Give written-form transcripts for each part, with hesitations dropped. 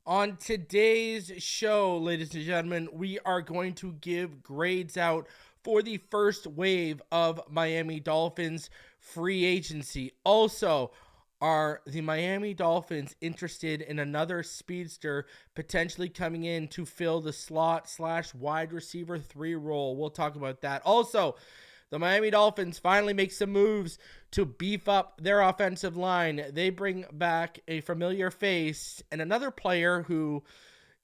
On today's show, ladies and gentlemen, we are going to give grades out for the first wave of Miami Dolphins free agency. Also, are the Miami Dolphins interested in another speedster potentially coming in to fill the slot / wide receiver 3 role? We'll talk about that. Also, the Miami Dolphins finally make some moves to beef up their offensive line. They bring back a familiar face and another player who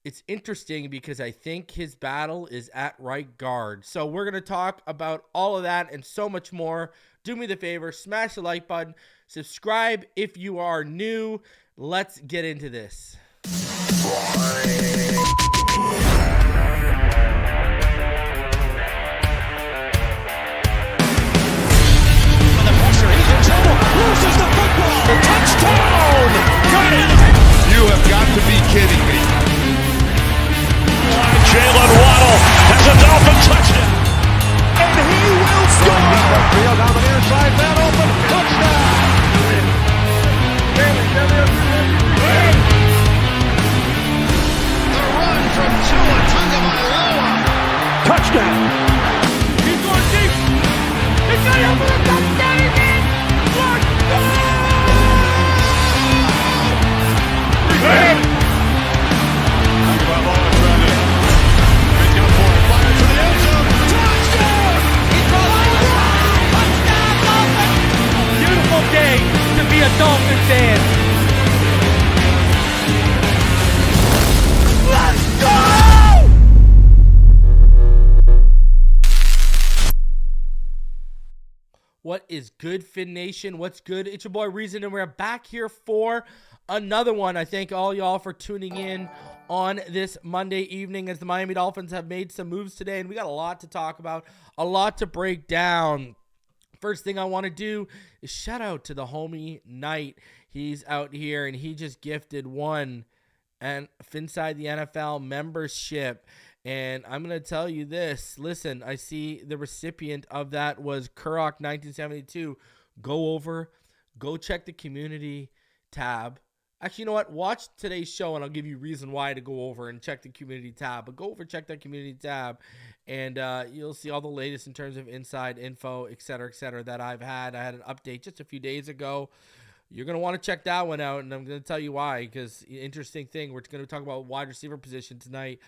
it's interesting because I think his battle is at right guard. So we're going to talk about all of that and so much more. Do me the favor, smash the like button, subscribe if you are new. Let's get into this. Loses the football. Touchdown! Got it! You have got to be kidding me. Jaelan Waddle has a Dolphin touchdown. And he will score! Field on the near side, man open, touchdown! The run from Tua Tagovailoa. Touchdown! He's going deep. He's got it for the touchdown again. Beautiful day to be a Dolphin fan. Let's go! What is good, Fin Nation? What's good? It's your boy Reason, and we're back here for another one. I thank all y'all for tuning in on this Monday evening as the Miami Dolphins have made some moves today, and we got a lot to talk about, a lot to break down. First thing I want to do is shout out to the homie Knight. He's out here, and he just gifted one and Phinside The NFL membership. And I'm going to tell you this. Listen, I see the recipient of that was Kurok 1972. Go over, go check the community tab. Actually, you know what? Watch today's show, and I'll give you reason why to go over and check the community tab. But go over, check that community tab, and you'll see all the latest in terms of inside info, et cetera, that I've had. I had an update just a few days ago. You're going to want to check that one out, and I'm going to tell you why, because interesting thing, we're going to talk about wide receiver position tonight.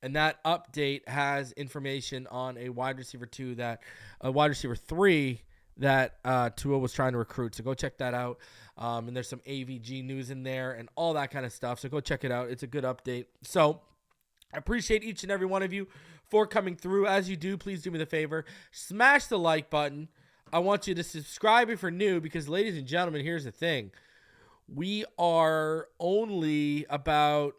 And that update has information on a wide receiver 3 that Tua was trying to recruit. So go check that out. And there's some AVG news in there and all that kind of stuff. So go check it out. It's a good update. So I appreciate each and every one of you for coming through. As you do, please do me the favor. Smash the like button. I want you to subscribe if you're new because, ladies and gentlemen, here's the thing. We are only about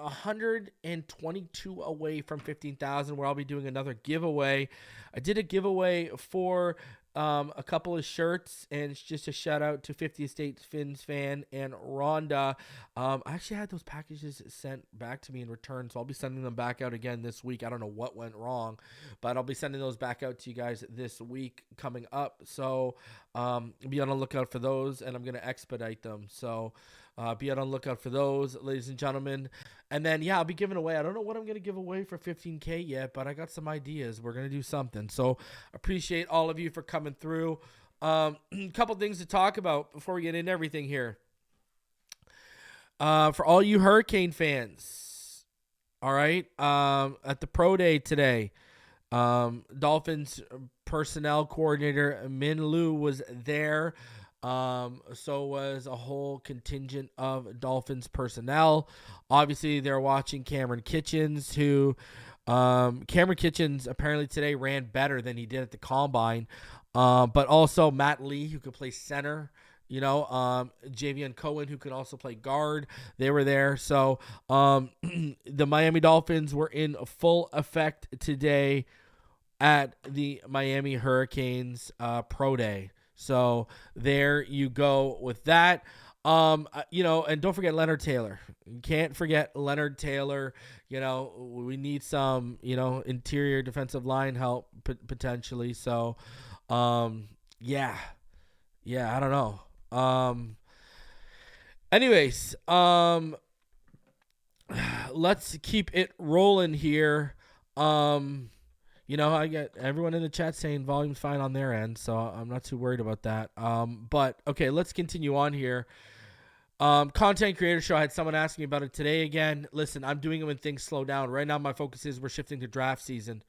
122 away from 15,000 where I'll be doing another giveaway. I did a giveaway for a couple of shirts, and it's just a shout out to 50th State Fins fan and Rhonda. I actually had those packages sent back to me in return, so I'll be sending them back out again this week. I don't know what went wrong, but I'll be sending those back out to you guys this week coming up. So be on the lookout for those, and I'm going to expedite them. So be on the lookout for those, ladies and gentlemen. And then, yeah, I'll be giving away. I don't know what I'm going to give away for 15K yet, but I got some ideas. We're going to do something. So appreciate all of you for coming through. A couple things to talk about before we get into everything here. For all you Hurricane fans, all right, at the Pro Day today, Dolphins personnel coordinator Min Liu was there. So was a whole contingent of Dolphins personnel. Obviously, they're watching Cameron Kitchens, who Cameron Kitchens apparently today ran better than he did at the Combine. But also Matt Lee, who could play center. Javion Cohen, who could also play guard. They were there. So the Miami Dolphins were in full effect today at the Miami Hurricanes Pro Day. So there you go with that. And don't forget Leonard Taylor. You can't forget Leonard Taylor. We need some, interior defensive line help potentially. So, yeah, I don't know. Anyways, let's keep it rolling here. I get everyone in the chat saying volume's fine on their end, so I'm not too worried about that. But okay, let's continue on here. Content creator show. I had someone asking me about it today again. Listen, I'm doing it when things slow down. Right now, my focus is we're shifting to draft season.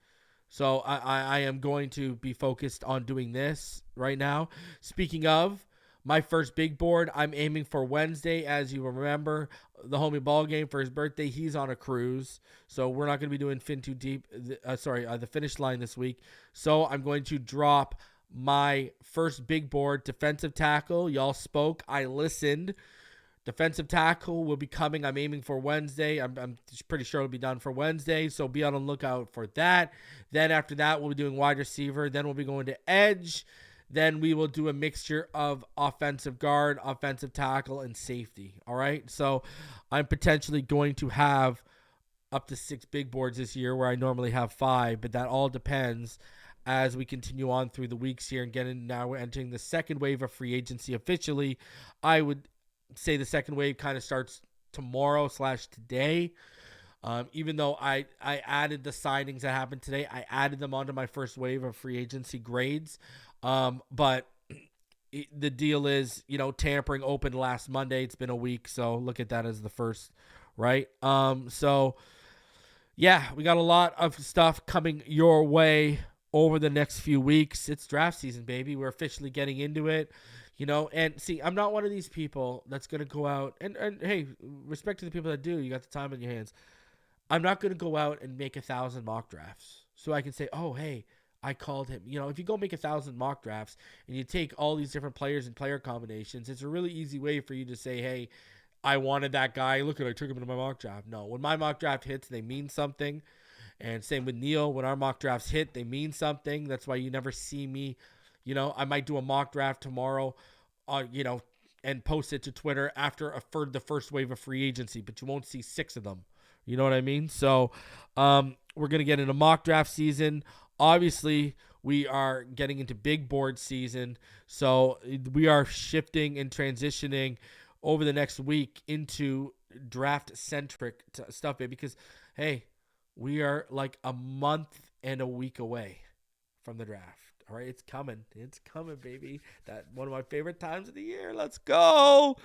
So I am going to be focused on doing this right now. Speaking of, my first big board, I'm aiming for Wednesday. As you remember, the homie ball game for his birthday, he's on a cruise. So we're not going to be doing the finish line this week. So I'm going to drop my first big board, defensive tackle. Y'all spoke. I listened. Defensive tackle will be coming. I'm aiming for Wednesday. I'm pretty sure it'll be done for Wednesday. So be on the lookout for that. Then after that, we'll be doing wide receiver. Then we'll be going to edge. Then we will do a mixture of offensive guard, offensive tackle, and safety. All right. So I'm potentially going to have up to 6 big boards this year where I normally have 5, but that all depends as we continue on through the weeks here and now we're entering the second wave of free agency officially. I would say the second wave kind of starts tomorrow/today. Even though I added the signings that happened today, I added them onto my first wave of free agency grades. But the deal is, tampering opened last Monday. It's been a week, so look at that as the first, right? So yeah, we got a lot of stuff coming your way over the next few weeks. It's draft season, baby. We're officially getting into it, and see, I'm not one of these people that's going to go out and hey, respect to the people that do. You got the time in your hands. I'm not going to go out and make 1,000 mock drafts so I can say, oh, hey, I called him. If you go make 1,000 mock drafts and you take all these different players and player combinations, it's a really easy way for you to say, hey, I wanted that guy. Look, I took him into my mock draft. No, when my mock draft hits, they mean something. And same with Neil. When our mock drafts hit, they mean something. That's why you never see me. I might do a mock draft tomorrow, and post it to Twitter after the first wave of free agency, but you won't see 6 of them. You know what I mean? So we're going to get into mock draft season. Obviously, we are getting into big board season. So we are shifting and transitioning over the next week into draft-centric stuff, baby. Because, hey, we are like a month and a week away from the draft. All right, it's coming. It's coming, baby. That one of my favorite times of the year. Let's go.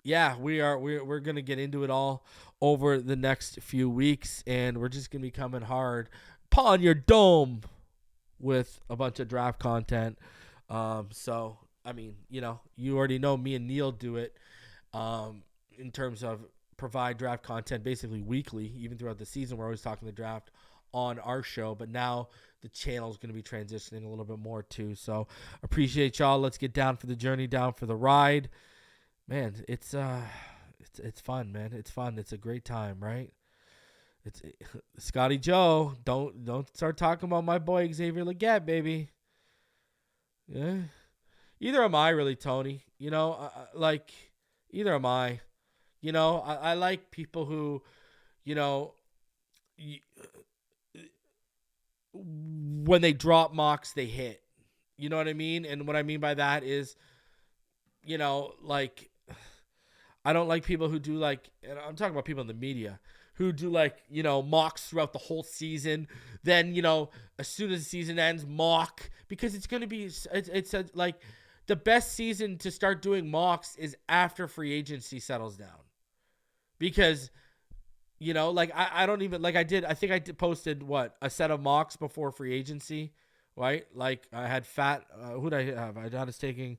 Yeah, we're gonna get into it all over the next few weeks, and we're just gonna be coming hard upon your dome with a bunch of draft content. So I mean, you already know me and Neil do it. In terms of provide draft content basically weekly, even throughout the season. We're always talking the draft on our show, but now the channel is going to be transitioning a little bit more too. So appreciate y'all. Let's get down for the journey, down for the ride. Man, it's fun, man. It's fun. It's a great time, right? It's Scotty Joe. Don't start talking about my boy Xavier Legette, baby. Yeah. Either am I, really, Tony. Either am I. I like people who, when they drop mocks, they hit. You know what I mean? And what I mean by that is, I don't like people who do and I'm talking about people in the media who do mocks throughout the whole season. Then, as soon as the season ends, mock, because it's going to be, the best season to start doing mocks is after free agency settles down. Because, I don't even, I think I posted a set of mocks before free agency, right? I had who did I have? I was taking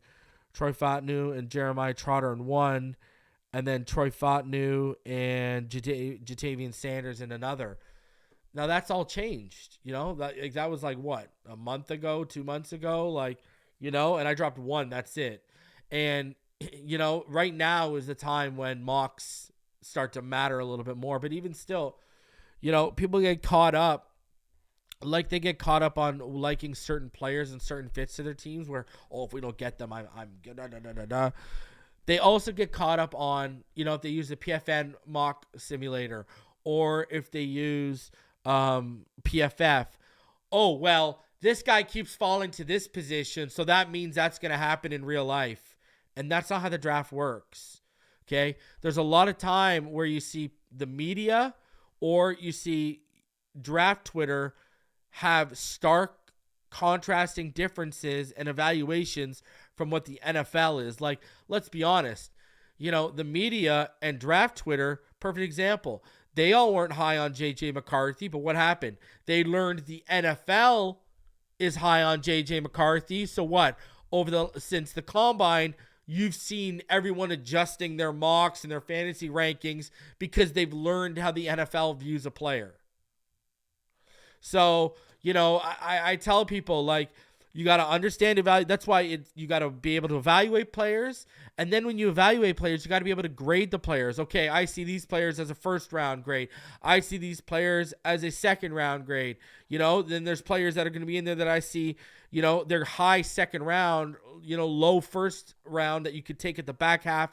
Troy Fatnu and Jeremiah Trotter in one, and then Troy Fatnu and Jatavian Sanders in another. Now that's all changed, that was a month ago, 2 months ago, and I dropped one, that's it. And, right now is the time when mocks start to matter a little bit more, but even still, people get caught up. They get caught up on liking certain players and certain fits to their teams where, if we don't get them, I'm good. They also get caught up on, if they use the PFN mock simulator or if they use PFF. Oh, well, this guy keeps falling to this position, so that means that's going to happen in real life. And that's not how the draft works. Okay? There's a lot of time where you see the media or you see draft Twitter have stark contrasting differences and evaluations from what the NFL is. Like, let's be honest. The media and draft Twitter, perfect example. They all weren't high on J.J. McCarthy, but what happened? They learned the NFL is high on J.J. McCarthy. So what? Since the combine, you've seen everyone adjusting their mocks and their fantasy rankings because they've learned how the NFL views a player. So, I tell people, like, you got to understand that's why you got to be able to evaluate players. And then when you evaluate players, you got to be able to grade the players. Okay, I see these players as a first round grade. I see these players as a second round grade. Then there's players that are going to be in there that I see, they're high second round, low first round that you could take at the back half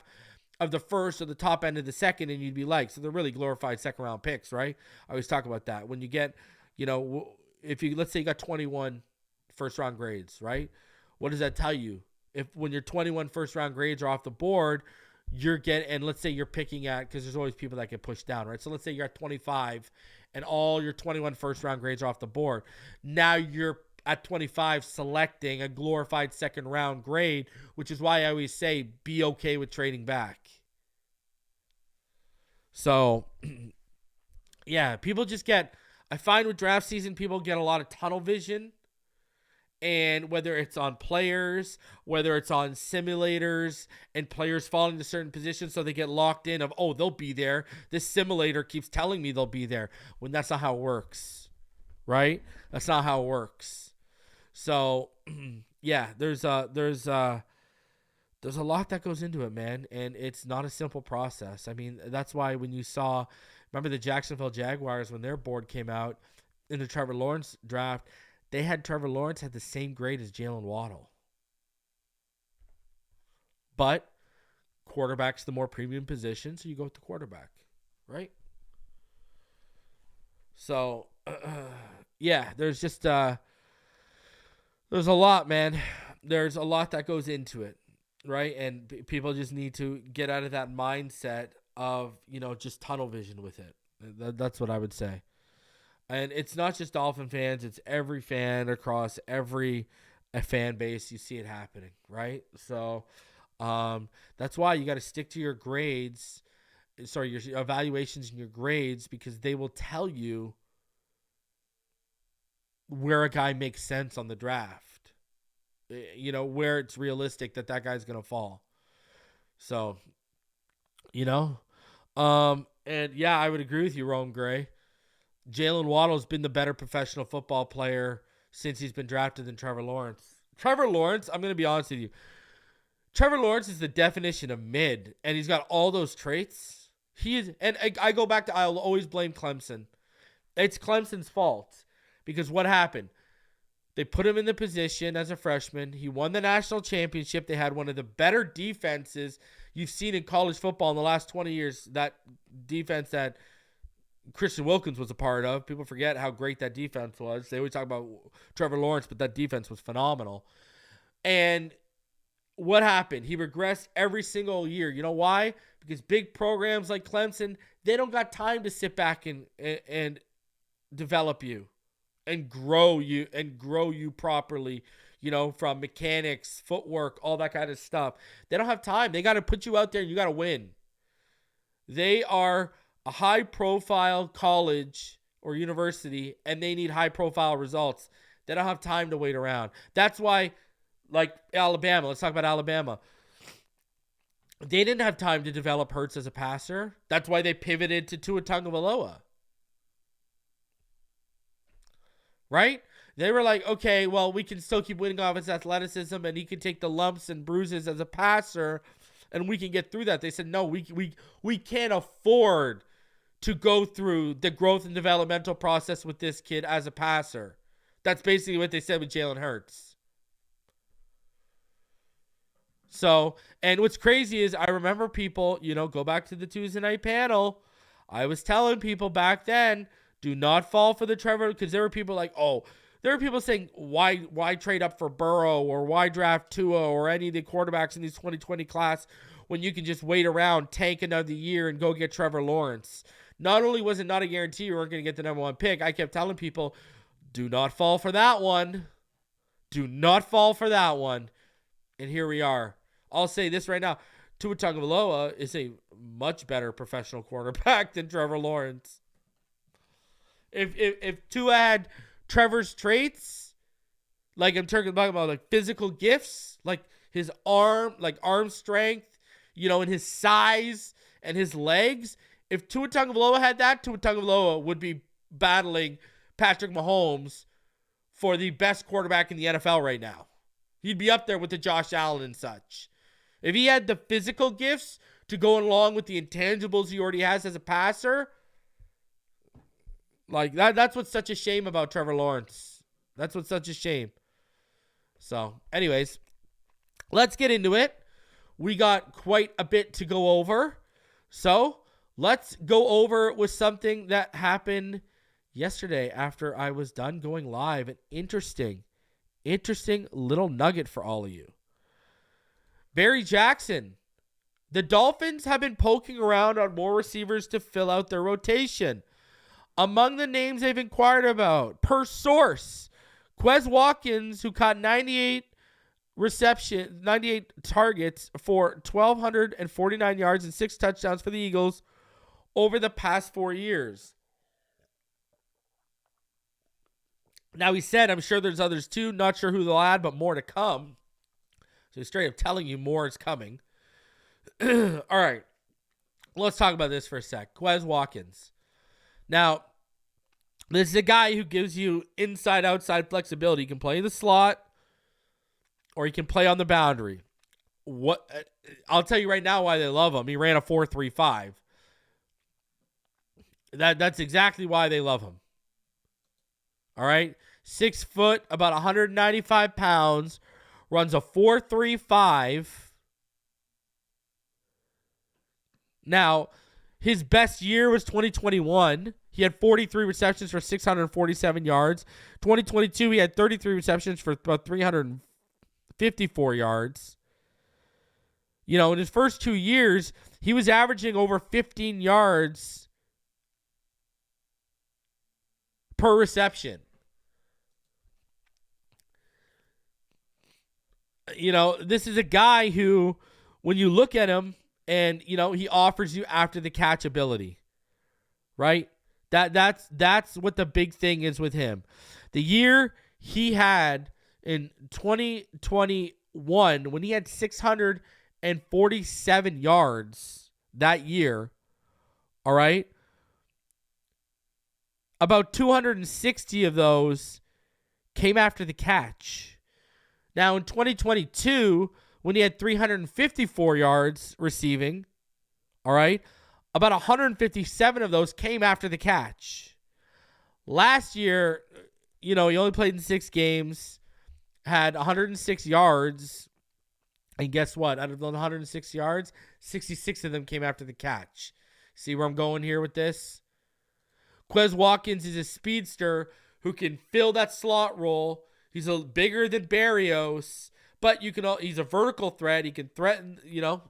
of the first or the top end of the second and you'd be like, so they're really glorified second round picks, right? I always talk about that. When you get, let's say you got 21 first round grades, right? What does that tell you? When your 21 first round grades are off the board, and let's say you're picking at, because there's always people that get pushed down, right? So let's say you're at 25 and all your 21 first round grades are off the board. Now you're at 25 selecting a glorified second round grade, which is why I always say be okay with trading back. So yeah, I find with draft season, people get a lot of tunnel vision. And whether it's on players, whether it's on simulators and players falling to certain positions so they get locked in of, they'll be there. This simulator keeps telling me they'll be there, when that's not how it works, right? That's not how it works. So, yeah, there's a lot that goes into it, man, and it's not a simple process. I mean, that's why when you remember the Jacksonville Jaguars, when their board came out in the Trevor Lawrence draft, they had Trevor Lawrence had the same grade as Jaelan Waddle. But quarterback's the more premium position, so you go with the quarterback, right? So, yeah, there's just there's a lot, man. There's a lot that goes into it, right? And people just need to get out of that mindset of, just tunnel vision with it. That's what I would say. And it's not just Dolphin fans. It's every fan across every fan base. You see it happening, right? So that's why you got to stick to your grades. Your evaluations and your grades, because they will tell you where a guy makes sense on the draft. Where it's realistic that guy's going to fall. So, and yeah, I would agree with you, Rome Gray. Jaelan Waddle's been the better professional football player since he's been drafted than Trevor Lawrence. Trevor Lawrence, I'm going to be honest with you. Trevor Lawrence is the definition of mid, and he's got all those traits. And I go back to, I'll always blame Clemson. It's Clemson's fault, because what happened? They put him in the position as a freshman. He won the national championship. They had one of the better defenses you've seen in college football in the last 20 years. That defense that Christian Wilkins was a part of. People forget how great that defense was. They always talk about Trevor Lawrence, but that defense was phenomenal. And what happened? He regressed every single year. You know why? Because big programs like Clemson, they don't got time to sit back and develop you and grow you properly, from mechanics, footwork, all that kind of stuff. They don't have time. They got to put you out there and you got to win. They are a high-profile college or university, and they need high-profile results. They don't have time to wait around. That's why, like Alabama, let's talk about Alabama. They didn't have time to develop Hurts as a passer. That's why they pivoted to Tua Tagovailoa. Right? They were like, okay, well, we can still keep winning off his athleticism, and he can take the lumps and bruises as a passer, and we can get through that. They said, no, we can't afford to go through the growth and developmental process with this kid as a passer. That's basically what they said with Jalen Hurts. So, and what's crazy is I remember people, go back to the Tuesday night panel. I was telling people back then, do not fall for the Trevor, because there were people like, oh, there are people saying, why trade up for Burrow or why draft Tua or any of the quarterbacks in these 2020 class when you can just wait around, tank another year, and go get Trevor Lawrence. Not only was it not a guarantee you weren't going to get the number one pick, I kept telling people, do not fall for that one. Do not fall for that one. And here we are. I'll say this right now. Tua Tagovailoa is a much better professional quarterback than Trevor Lawrence. If Tua had Trevor's traits, like I'm talking about like physical gifts, like his arm strength, and his size and his legs. If Tua Tagovailoa had that, Tua Tagovailoa would be battling Patrick Mahomes for the best quarterback in the NFL right now. He'd be up there with the Josh Allen and such. If he had the physical gifts to go along with the intangibles he already has as a passer, like that's what's such a shame about Trevor Lawrence. That's what's such a shame. So, anyways, let's get into it. We got quite a bit to go over. So, let's go over with something that happened yesterday after I was done going live. An interesting little nugget for all of you. Barry Jackson. The Dolphins have been poking around on more receivers to fill out their rotation. Among the names they've inquired about, per source, Quez Watkins, who caught 98 targets for 1,249 yards and 6 touchdowns for the Eagles over the past 4 years. Now, he said, I'm sure there's others too. Not sure who they'll add, but more to come. So he's straight up telling you more is coming. All right. Let's talk about this for a sec. Quez Watkins. Now, this is a guy who gives you inside-outside flexibility. He can play in the slot or he can play on the boundary. I'll tell you right now why they love him. He ran a 4.35. That's exactly why they love him. All right? 6 foot, about 195 pounds, runs a 4.35. Now, his best year was 2021. He had 43 receptions for 647 yards. 2022, he had 33 receptions for about 354 yards. In his first 2 years, he was averaging over 15 yards per reception. This is a guy who, when you look at him, and, he offers you after the catch ability, right? That's what the big thing is with him. The year he had in 2021, when he had 647 yards that year, all right? About 260 of those came after the catch. Now, in 2022, when he had 354 yards receiving, all right, about 157 of those came after the catch. Last year, he only played in 6 games, had 106 yards, and guess what? Out of those 106 yards, 66 of them came after the catch. See where I'm going here with this? Quez Watkins is a speedster who can fill that slot role. He's bigger than Barrios. But he's a vertical threat. He can threaten, the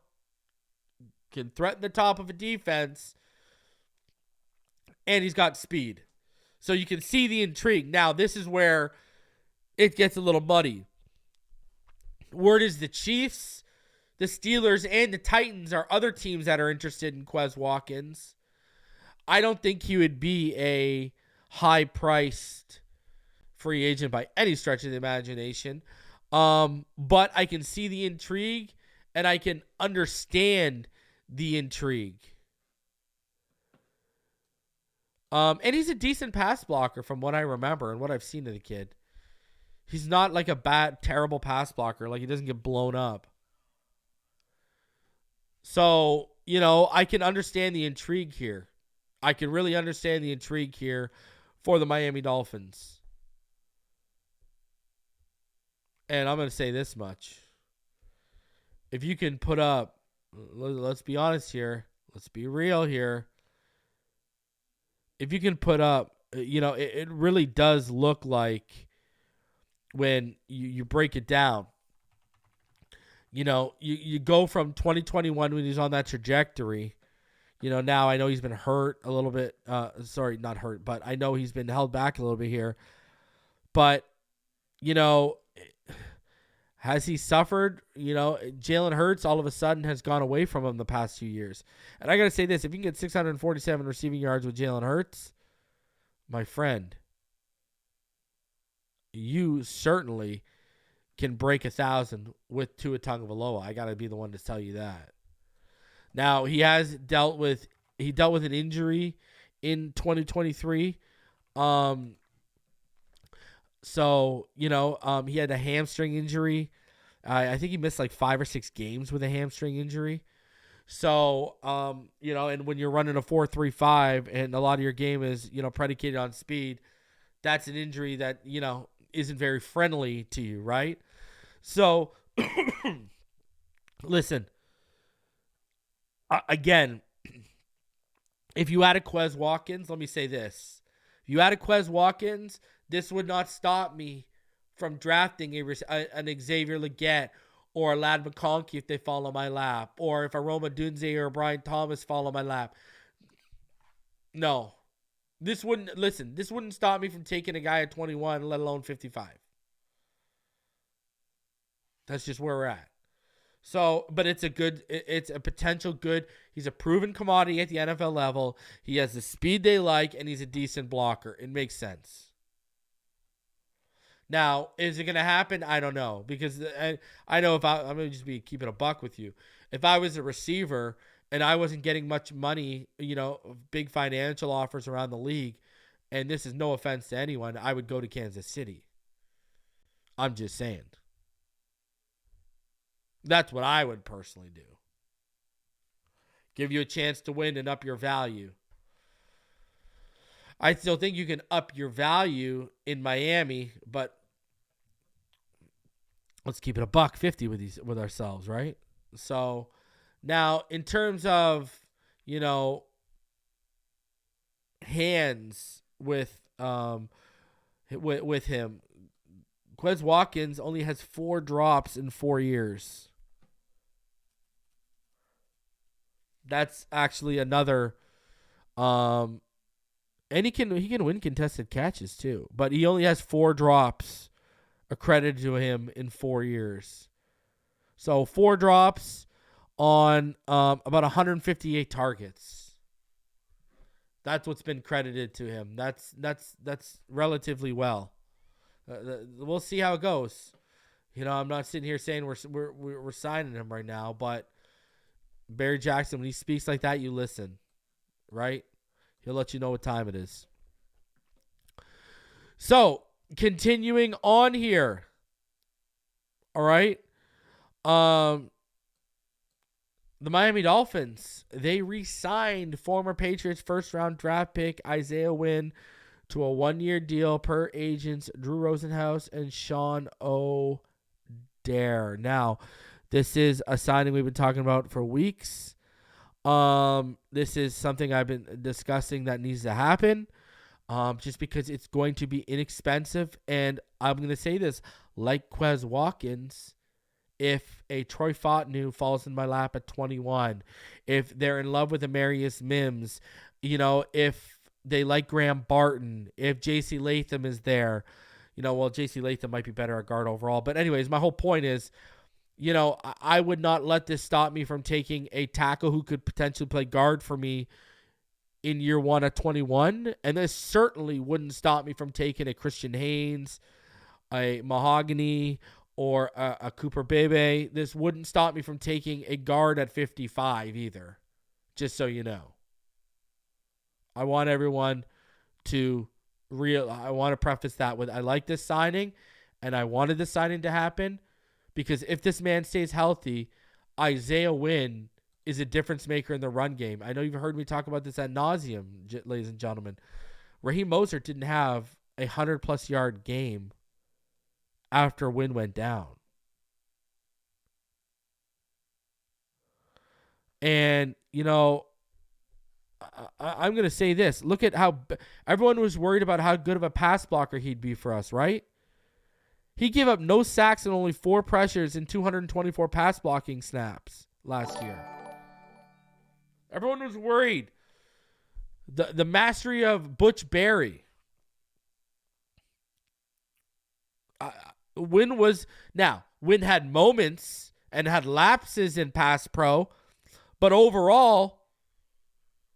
top of a defense. And he's got speed. So you can see the intrigue. Now, this is where it gets a little muddy. Word is the Chiefs, the Steelers, and the Titans are other teams that are interested in Quez Watkins. I don't think he would be a high-priced free agent by any stretch of the imagination. But I can see the intrigue and I can understand the intrigue. And he's a decent pass blocker from what I remember and what I've seen of the kid. He's not like a bad, terrible pass blocker. Like, he doesn't get blown up. So, I can understand the intrigue here. I can really understand the intrigue here for the Miami Dolphins. And I'm going to say this much. If you can put up, let's be honest here. Let's be real here. If you can put up, it really does look like when you break it down. You go from 2021 when he's on that trajectory. Now I know he's been hurt a little bit. Sorry, not hurt, but I know he's been held back a little bit here. But, has he suffered? Jalen Hurts all of a sudden has gone away from him the past few years. And I got to say this, if you can get 647 receiving yards with Jalen Hurts, my friend, you certainly can break 1,000 with Tua Tagovailoa. I got to be the one to tell you that. Now, he dealt with an injury in 2023. So, he had a hamstring injury. I think he missed like 5 or 6 games with a hamstring injury. So, and when you're running a 4.35 and a lot of your game is, predicated on speed, that's an injury that, isn't very friendly to you, right? So, listen, again, if you added Quez Watkins, let me say this. If you added Quez Watkins, this would not stop me from drafting an Xavier Legette or a Lad McConkey if they fall on my lap, or if a Roma Dunze or a Brian Thomas fall on my lap. No. This wouldn't stop me from taking a guy at 21, let alone 55. That's just where we're at. So, but it's a potential good. He's a proven commodity at the NFL level. He has the speed they like, and he's a decent blocker. It makes sense. Now, is it going to happen? I don't know, because I know I'm going to just be keeping a buck with you. If I was a receiver and I wasn't getting much money, big financial offers around the league, and this is no offense to anyone, I would go to Kansas City. I'm just saying. That's what I would personally do. Give you a chance to win and up your value. I still think you can up your value in Miami, but let's keep it $150 with ourselves, right? So now, in terms of, hands with him, Quez Watkins only has 4 drops in 4 years. That's actually another, and he can win contested catches too, but he only has 4 drops accredited to him in 4 years. So 4 drops on about 158 targets. That's what's been credited to him. That's relatively well. We'll see how it goes. I'm not sitting here saying we're signing him right now, but Barry Jackson, when he speaks like that, you listen, right? He'll let you know what time it is. So, continuing on here. All right. The Miami Dolphins, they re-signed former Patriots first-round draft pick Isaiah Wynn to a 1-year deal per agents Drew Rosenhaus and Sean O'Dare. Now, this is a signing we've been talking about for weeks. This is something I've been discussing that needs to happen, just because it's going to be inexpensive. And I'm going to say this, like Quez Watkins, if a Troy Fautanu falls in my lap at 21, if they're in love with Amarius Mims, if they like Graham Barton, if J.C. Latham is there, J.C. Latham might be better at guard overall. But anyways, my whole point is, I would not let this stop me from taking a tackle who could potentially play guard for me in year 1 at 21. And this certainly wouldn't stop me from taking a Christian Haynes, a Mahogany, or a Cooper Bebe. This wouldn't stop me from taking a guard at 55 either, just so you know. I want everyone to I want to preface that with, I like this signing, and I wanted this signing to happen, because if this man stays healthy, Isaiah Wynn is a difference maker in the run game. I know you've heard me talk about this ad nauseum, ladies and gentlemen. Raheem Mostert didn't have a 100-plus yard game after Wynn went down. And, I'm going to say this. Look at how everyone was worried about how good of a pass blocker he'd be for us, right? He gave up no sacks and only 4 pressures in 224 pass blocking snaps last year. Everyone was worried. The mastery of Butch Barry. Wynn had moments and had lapses in pass pro, but overall,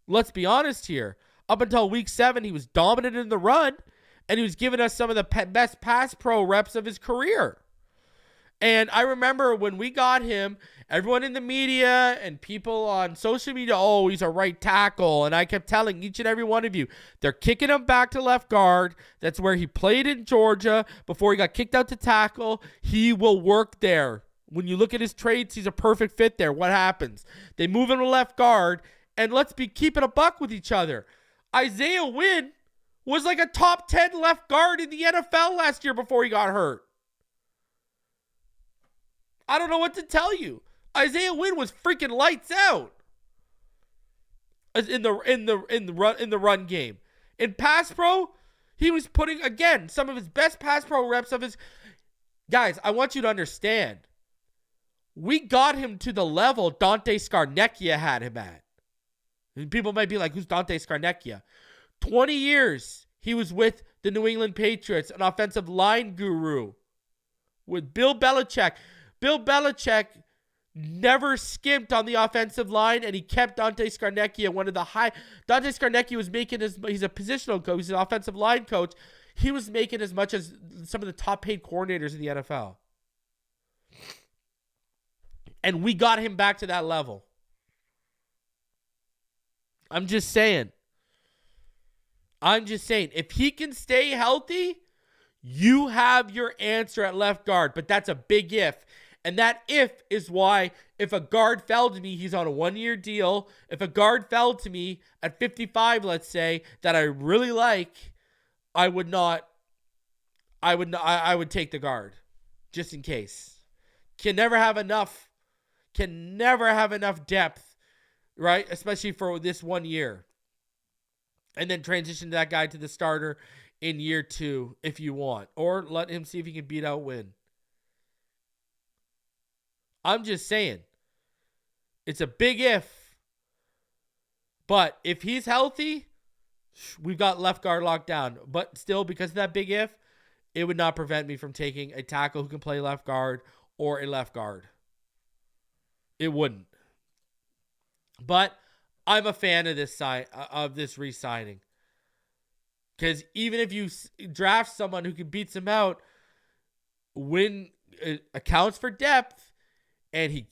let's be honest here. Up until week 7, he was dominant in the run, and he was giving us some of the best pass pro reps of his career. And I remember when we got him, everyone in the media and people on social media, oh, he's a right tackle. And I kept telling each and every one of you, they're kicking him back to left guard. That's where he played in Georgia before he got kicked out to tackle. He will work there. When you look at his traits, he's a perfect fit there. What happens? They move him to left guard, and let's be keeping a buck with each other. Isaiah Wynn was like a top 10 left guard in the NFL last year before he got hurt. I don't know what to tell you. Isaiah Wynn was freaking lights out in the run game. In pass pro, he was putting again some of his best pass pro reps of his guys. I want you to understand. We got him to the level Dante Scarnecchia had him at. And people might be like, "Who's Dante Scarnecchia?" 20 years he was with the New England Patriots, an offensive line guru with Bill Belichick. Bill Belichick never skimped on the offensive line, and he kept Dante Scarnecchia one of the high. Dante Scarnecchia was making he's a positional coach, he's an offensive line coach. He was making as much as some of the top paid coordinators in the NFL. And we got him back to that level. I'm just saying, if he can stay healthy, you have your answer at left guard, but that's a big if. And that if is why if a guard fell to me, he's on a 1-year deal. If a guard fell to me at 55, let's say, that I really like, I would take the guard just in case. Can never have enough depth, right? Especially for this 1 year. And then transition that guy to the starter in year 2 if you want. Or let him see if he can beat out Wynn. I'm just saying. It's a big if. But if he's healthy, we've got left guard locked down. But still, because of that big if, it would not prevent me from taking a tackle who can play left guard or a left guard. It wouldn't. But I'm a fan of this re-signing. Because even if you draft someone who can beat him out, Wynn accounts for depth, and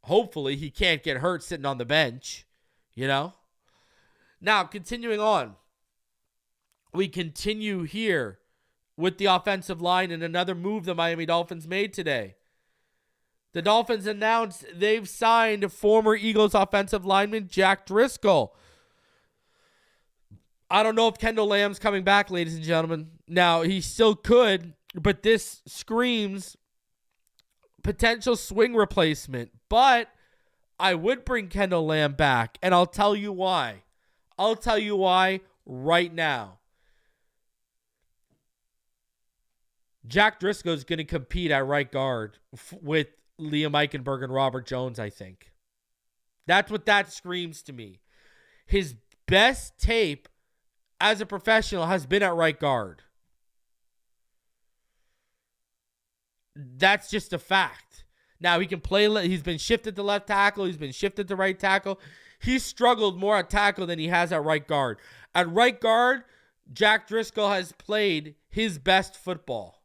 hopefully he can't get hurt sitting on the bench, Now, continuing on. We continue here with the offensive line and another move the Miami Dolphins made today. The Dolphins announced they've signed former Eagles offensive lineman Jack Driscoll. I don't know if Kendall Lamb's coming back, ladies and gentlemen. Now, he still could, but this screams potential swing replacement. But I would bring Kendall Lamb back, and I'll tell you why. I'll tell you why right now. Jack Driscoll is going to compete at right guard with Liam Eichenberg and Robert Jones, I think. That's what that screams to me. His best tape as a professional has been at right guard. That's just a fact. Now, he can play. He's been shifted to left tackle. He's been shifted to right tackle. He's struggled more at tackle than he has at right guard. At right guard, Jack Driscoll has played his best football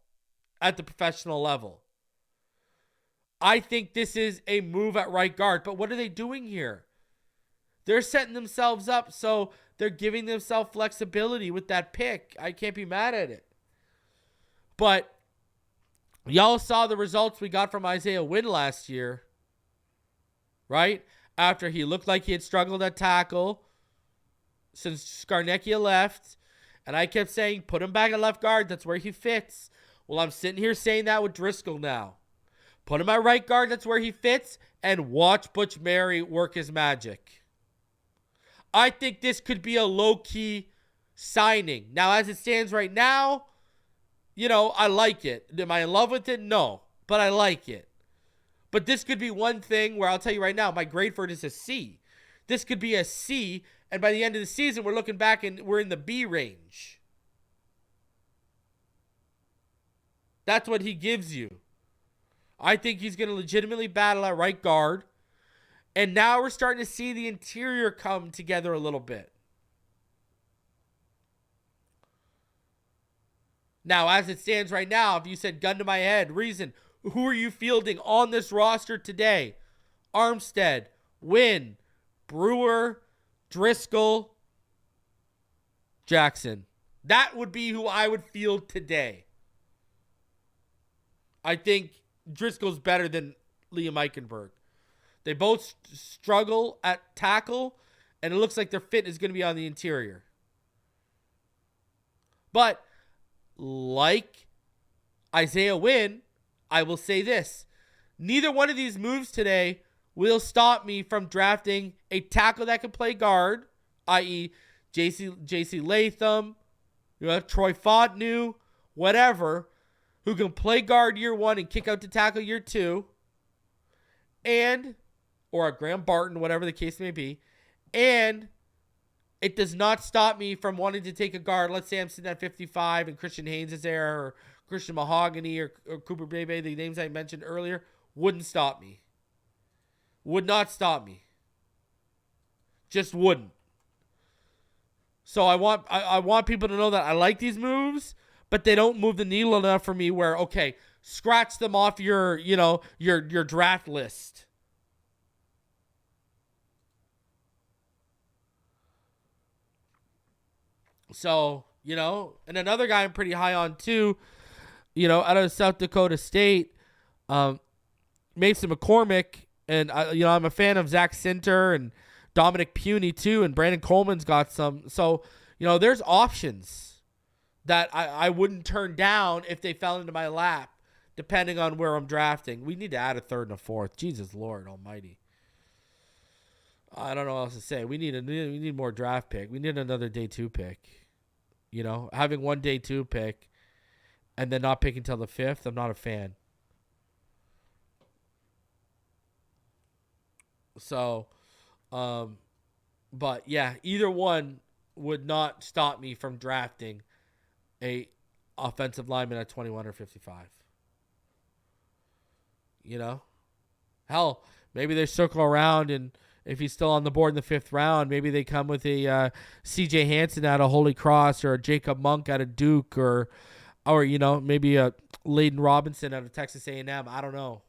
at the professional level. I think this is a move at right guard. But what are they doing here? They're setting themselves up, so they're giving themselves flexibility with that pick. I can't be mad at it. But y'all saw the results we got from Isaiah Wynn last year, right? After he looked like he had struggled at tackle since Scarnecchia left. And I kept saying, put him back at left guard. That's where he fits. Well, I'm sitting here saying that with Driscoll now. Put him at right guard. That's where he fits. And watch Butch Barrett work his magic. I think this could be a low-key signing. Now, as it stands right now, I like it. Am I in love with it? No, but I like it. But this could be one thing where I'll tell you right now, my grade for it is a C. This could be a C, and by the end of the season, we're looking back and we're in the B range. That's what he gives you. I think he's going to legitimately battle at right guard. And now we're starting to see the interior come together a little bit. Now, as it stands right now, if you said gun to my head, reason, who are you fielding on this roster today? Armstead, Wynn, Brewer, Driscoll, Jackson. That would be who I would field today. I think Driscoll's better than Liam Eichenberg. They both struggle at tackle, and it looks like their fit is going to be on the interior. But like Isaiah Wynn, I will say this. Neither one of these moves today will stop me from drafting a tackle that can play guard, i.e. J.C. Latham, Troy Fontenot, whatever, who can play guard year 1 and kick out to tackle year 2, or a Graham Barton, whatever the case may be, and it does not stop me from wanting to take a guard. Let's say I'm sitting at 55 and Christian Haynes is there, or Christian Mahogany, or Cooper Bebe, the names I mentioned earlier, wouldn't stop me. Would not stop me. Just wouldn't. So I want people to know that I like these moves, but they don't move the needle enough for me where, okay, scratch them off your draft list. So, and another guy I'm pretty high on too, out of South Dakota State, Mason McCormick, and I'm a fan of Zach Sinter and Dominic Puny too, and Brandon Coleman's got some. So, there's options that I wouldn't turn down if they fell into my lap, depending on where I'm drafting. We need to add a third and a fourth. Jesus Lord Almighty. I don't know what else to say. We need more draft pick. We need another day 2 pick. Having one day 2 pick and then not picking until the 5th, I'm not a fan. So, but yeah, either one would not stop me from drafting a offensive lineman at 21 or 55. Hell, maybe they circle around, and if he's still on the board in the 5th round, maybe they come with a C.J. Hansen out of Holy Cross, or a Jacob Monk out of Duke, or maybe a Layden Robinson out of Texas A&M. I don't know.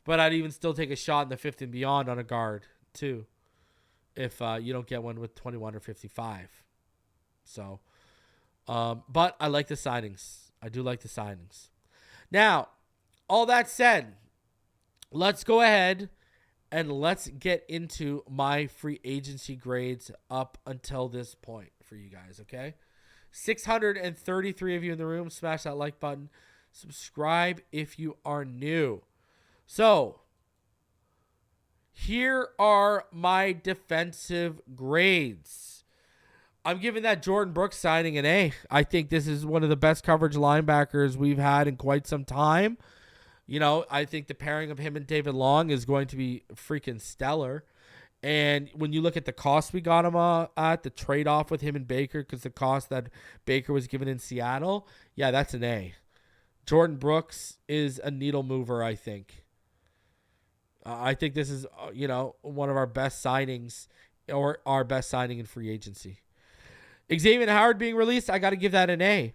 But I'd even still take a shot in the 5th and beyond on a guard too, if you don't get one with 21 or 55. So, but I like the signings. I do like the signings. Now, all that said, let's go ahead and let's get into my free agency grades up until this point for you guys, okay? 633 of you in the room. Smash that like button. Subscribe if you are new. So, here are my defensive grades. I'm giving that Jordan Brooks signing an A. I think this is one of the best coverage linebackers we've had in quite some time. I think the pairing of him and David Long is going to be freaking stellar. And when you look at the cost we got him at, the trade-off with him and Baker, because the cost that Baker was given in Seattle, yeah, that's an A. Jordan Brooks is a needle mover, I think. I think this is, one of our best signings, or our best signing in free agency. Xavier Howard being released, I got to give that an A.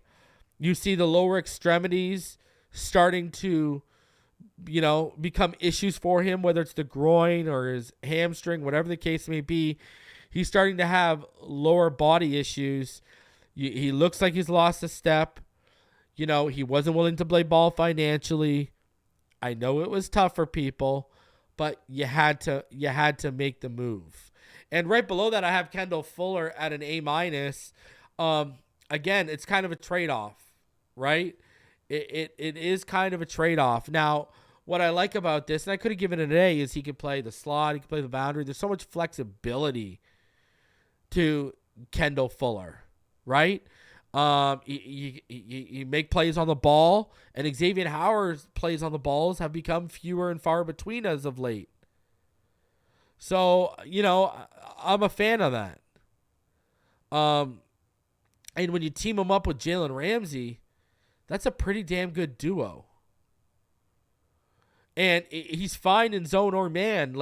You see the lower extremities starting to, become issues for him, whether it's the groin or his hamstring, whatever the case may be. He's starting to have lower body issues. He looks like he's lost a step. He wasn't willing to play ball financially. I know it was tough for people, but you had to make the move. And right below that, I have Kendall Fuller at an A-. Again, it's kind of a trade-off, right? It is kind of a trade-off. Now, what I like about this, and I could have given it an A, is he could play the slot, he could play the boundary. There's so much flexibility to Kendall Fuller, right? You make plays on the ball, and Xavier Howard's plays on the balls have become fewer and far between as of late. So, I'm a fan of that. And when you team him up with Jalen Ramsey, that's a pretty damn good duo. And he's fine in zone or man.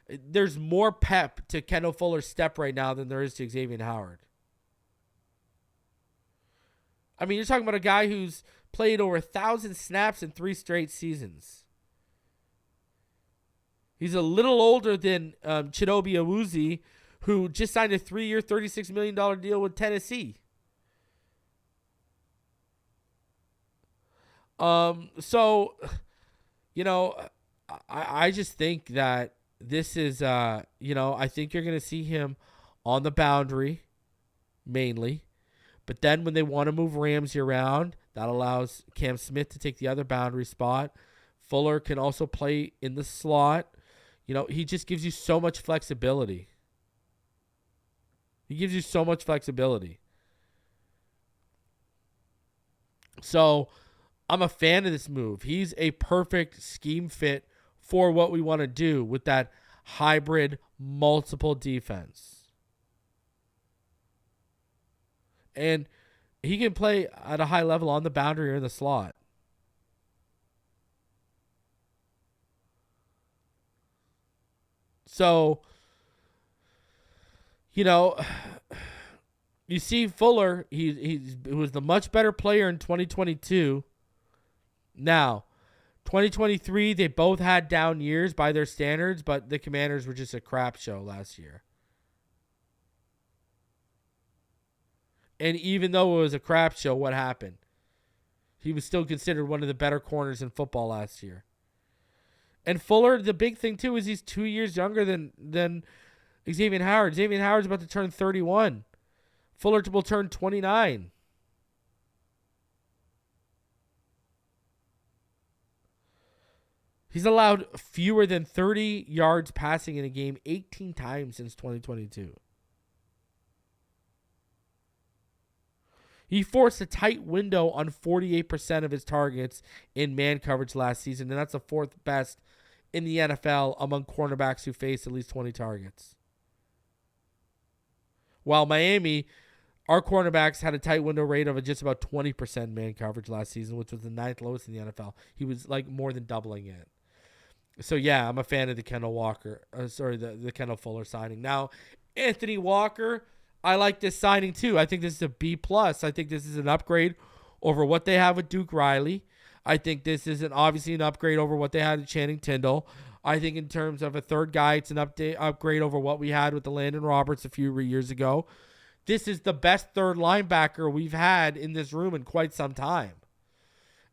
There's more pep to Kendall Fuller's step right now than there is to Xavier Howard. I mean, you're talking about a guy who's played over 1,000 snaps in 3 straight seasons. He's a little older than Chidobe Awuzie, who just signed a 3-year, $36 million deal with Tennessee. I just think that this is, I think you're going to see him on the boundary, mainly. But then when they want to move Ramsey around, that allows Cam Smith to take the other boundary spot. Fuller can also play in the slot. He just gives you so much flexibility. So I'm a fan of this move. He's a perfect scheme fit for what we want to do with that hybrid multiple defense. And he can play at a high level on the boundary or in the slot. So, you see Fuller, he was the much better player in 2022. Now, 2023, they both had down years by their standards, but the Commanders were just a crap show last year. And even though it was a crap show, what happened? He was still considered one of the better corners in football last year. And Fuller, the big thing too, is he's 2 years younger than Xavier Howard. Xavier Howard's about to turn 31. Fuller will turn 29. He's allowed fewer than 30 yards passing in a game 18 times since 2022. He forced a tight window on 48% of his targets in man coverage last season, and that's the 4th best in the NFL among cornerbacks who face at least 20 targets. While Miami, our cornerbacks had a tight window rate of just about 20% man coverage last season, which was the 9th lowest in the NFL. He was more than doubling it. So, yeah, I'm a fan of the the Kendall Fuller signing. Now, Anthony Walker, I like this signing too. I think this is a B+. I think this is an upgrade over what they have with Duke Riley. I think this is obviously an upgrade over what they had with Channing Tindall. I think in terms of a third guy, it's an upgrade over what we had with the Landon Roberts a few years ago. This is the best third linebacker we've had in this room in quite some time.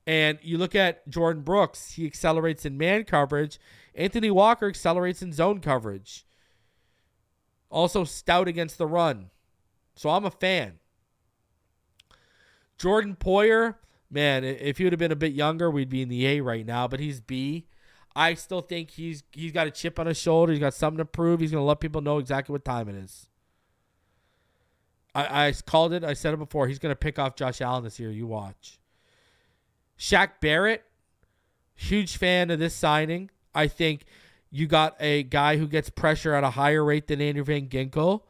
And you look at Jordan Brooks, he accelerates in man coverage. Anthony Walker accelerates in zone coverage. Also stout against the run. So I'm a fan. Jordan Poyer, man, if he would have been a bit younger, we'd be in the A right now, but he's B. I still think he's got a chip on his shoulder. He's got something to prove. He's going to let people know exactly what time it is. I called it. I said it before. He's going to pick off Josh Allen this year. You watch. Shaq Barrett, huge fan of this signing. I think you got a guy who gets pressure at a higher rate than Andrew Van Ginkel.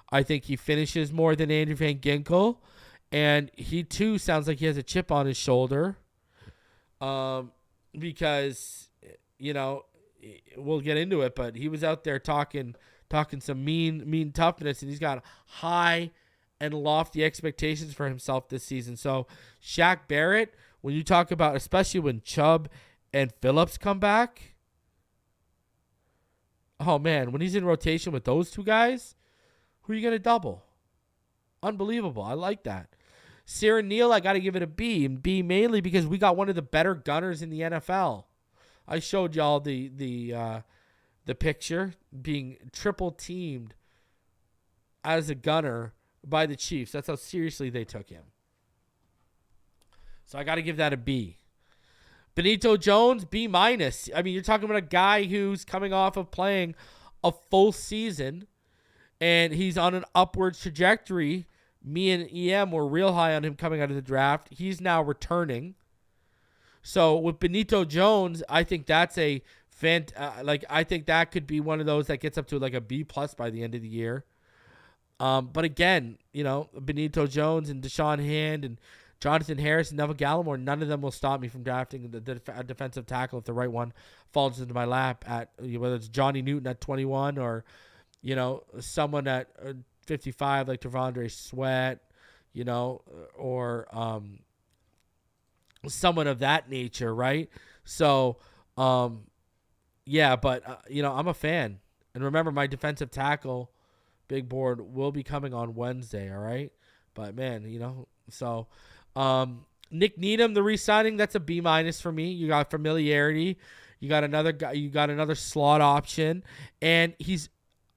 I think he finishes more than Andrew Van Ginkel. And he, too, sounds like he has a chip on his shoulder. Because, we'll get into it, but he was out there talking some mean toughness, and he's got high and lofty expectations for himself this season. So, Shaq Barrett, when you talk about, especially when Chubb and Phillips come back, oh, man, when he's in rotation with those two guys, who are you going to double? Unbelievable. I like that. Sarah Neal, I got to give it a B, and B mainly because we got one of the better gunners in the NFL. I showed y'all the picture being triple teamed as a gunner by the Chiefs. That's how seriously they took him. So I got to give that a B. Benito Jones, B-. I mean, you're talking about a guy who's coming off of playing a full season, and he's on an upward trajectory me and EM were real high on him coming out of the draft. He's now returning. So with Benito Jones, I think that's I think that could be one of those that gets up to like a B+ by the end of the year. But again, Benito Jones and Deshaun Hand and Jonathan Harris and Neville Gallimore, none of them will stop me from drafting a defensive tackle if the right one falls into my lap at whether it's Johnny Newton at 21 or, someone at 55 like Tavondre Sweat, or someone of that nature, right? So, yeah, but, I'm a fan. And remember, my defensive tackle big board will be coming on Wednesday, all right? But, man, so Nick Needham, the re-signing, that's a B- for me. You got familiarity. You got another guy. You got another slot option. And he's,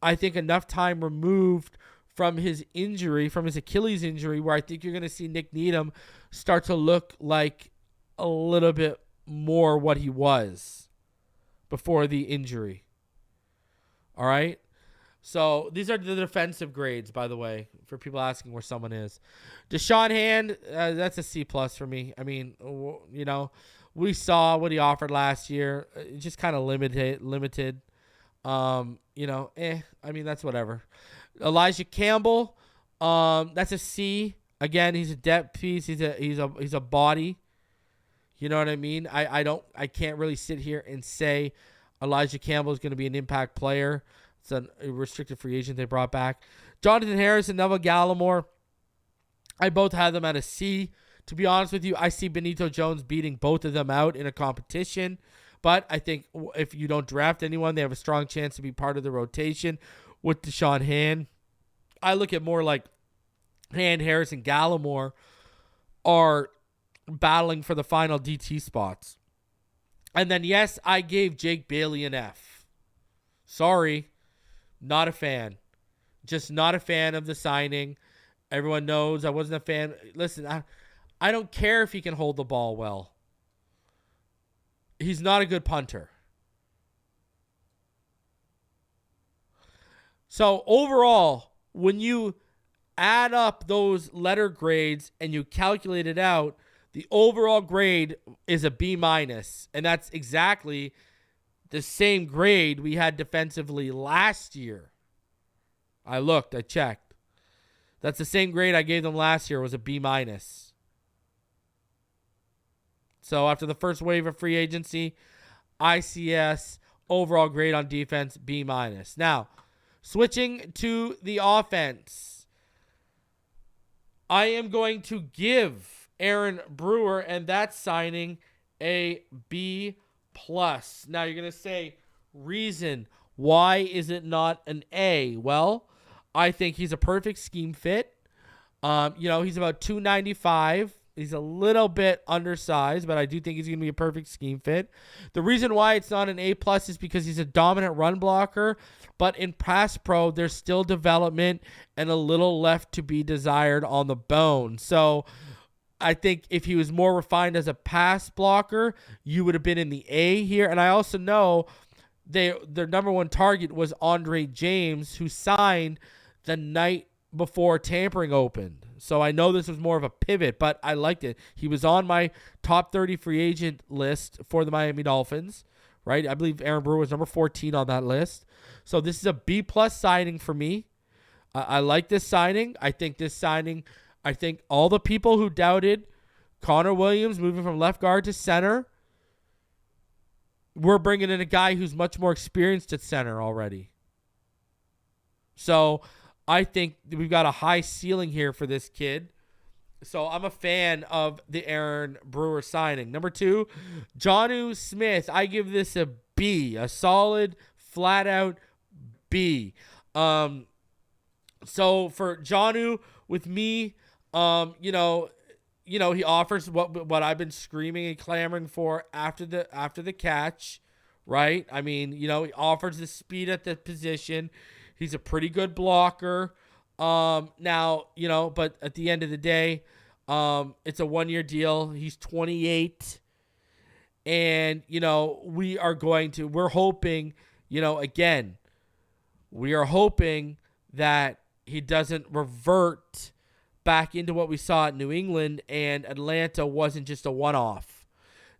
I think, enough time removed from his injury, from his Achilles injury, where I think you're going to see Nick Needham start to look like a little bit more what he was before the injury. All right? So these are the defensive grades, by the way, for people asking where someone is. Deshaun Hand, that's a C+ for me. I mean, we saw what he offered last year. It's just kind of limited. I mean, that's whatever. Elijah Campbell, that's a C. Again, he's a depth piece. He's a body. You know what I mean? I can't really sit here and say Elijah Campbell is going to be an impact player. It's a restricted free agent they brought back. Jonathan Harris and Neville Gallimore, I both have them at a C. To be honest with you, I see Benito Jones beating both of them out in a competition. But I think if you don't draft anyone, they have a strong chance to be part of the rotation with Deshaun Hand. I look at more like Hand, Harris, and Gallimore are battling for the final DT spots. And then, yes, I gave Jake Bailey an F. Sorry. Not a fan. Just not a fan of the signing. Everyone knows I wasn't a fan. Listen, I don't care if he can hold the ball well. He's not a good punter. So overall, when you add up those letter grades and you calculate it out, the overall grade is a B-. And that's exactly the same grade we had defensively last year. I checked. That's the same grade I gave them last year, was a B-. So after the first wave of free agency, ICS overall grade on defense, B-. Now, switching to the offense, I am going to give Aaron Brewer and that signing a B+. Now you're going to say, reason, why is it not an A? Well, I think he's a perfect scheme fit. He's about 295. He's a little bit undersized, but I do think he's going to be a perfect scheme fit. The reason why it's not an A+ is because he's a dominant run blocker, but in pass pro, there's still development and a little left to be desired on the bone. So I think if he was more refined as a pass blocker, you would have been in the A here. And I also know their number one target was Andre James, who signed the night before tampering opened. So I know this was more of a pivot, but I liked it. He was on my top 30 free agent list for the Miami Dolphins, right? I believe Aaron Brewer was number 14 on that list. So this is a B+ signing for me. I like this signing. I think all the people who doubted Connor Williams moving from left guard to center, we're bringing in a guy who's much more experienced at center already. So I think we've got a high ceiling here for this kid. So I'm a fan of the Aaron Brewer signing. Number 2, Jonnu Smith. I give this a B, a solid, flat-out B. So for Jonnu, with me, he offers what I've been screaming and clamoring for after the catch, right? I mean, he offers the speed at the position. He's a pretty good blocker. But at the end of the day, it's a 1-year deal. He's 28. And, we're hoping, we are hoping that he doesn't revert back into what we saw at New England, and Atlanta wasn't just a one-off.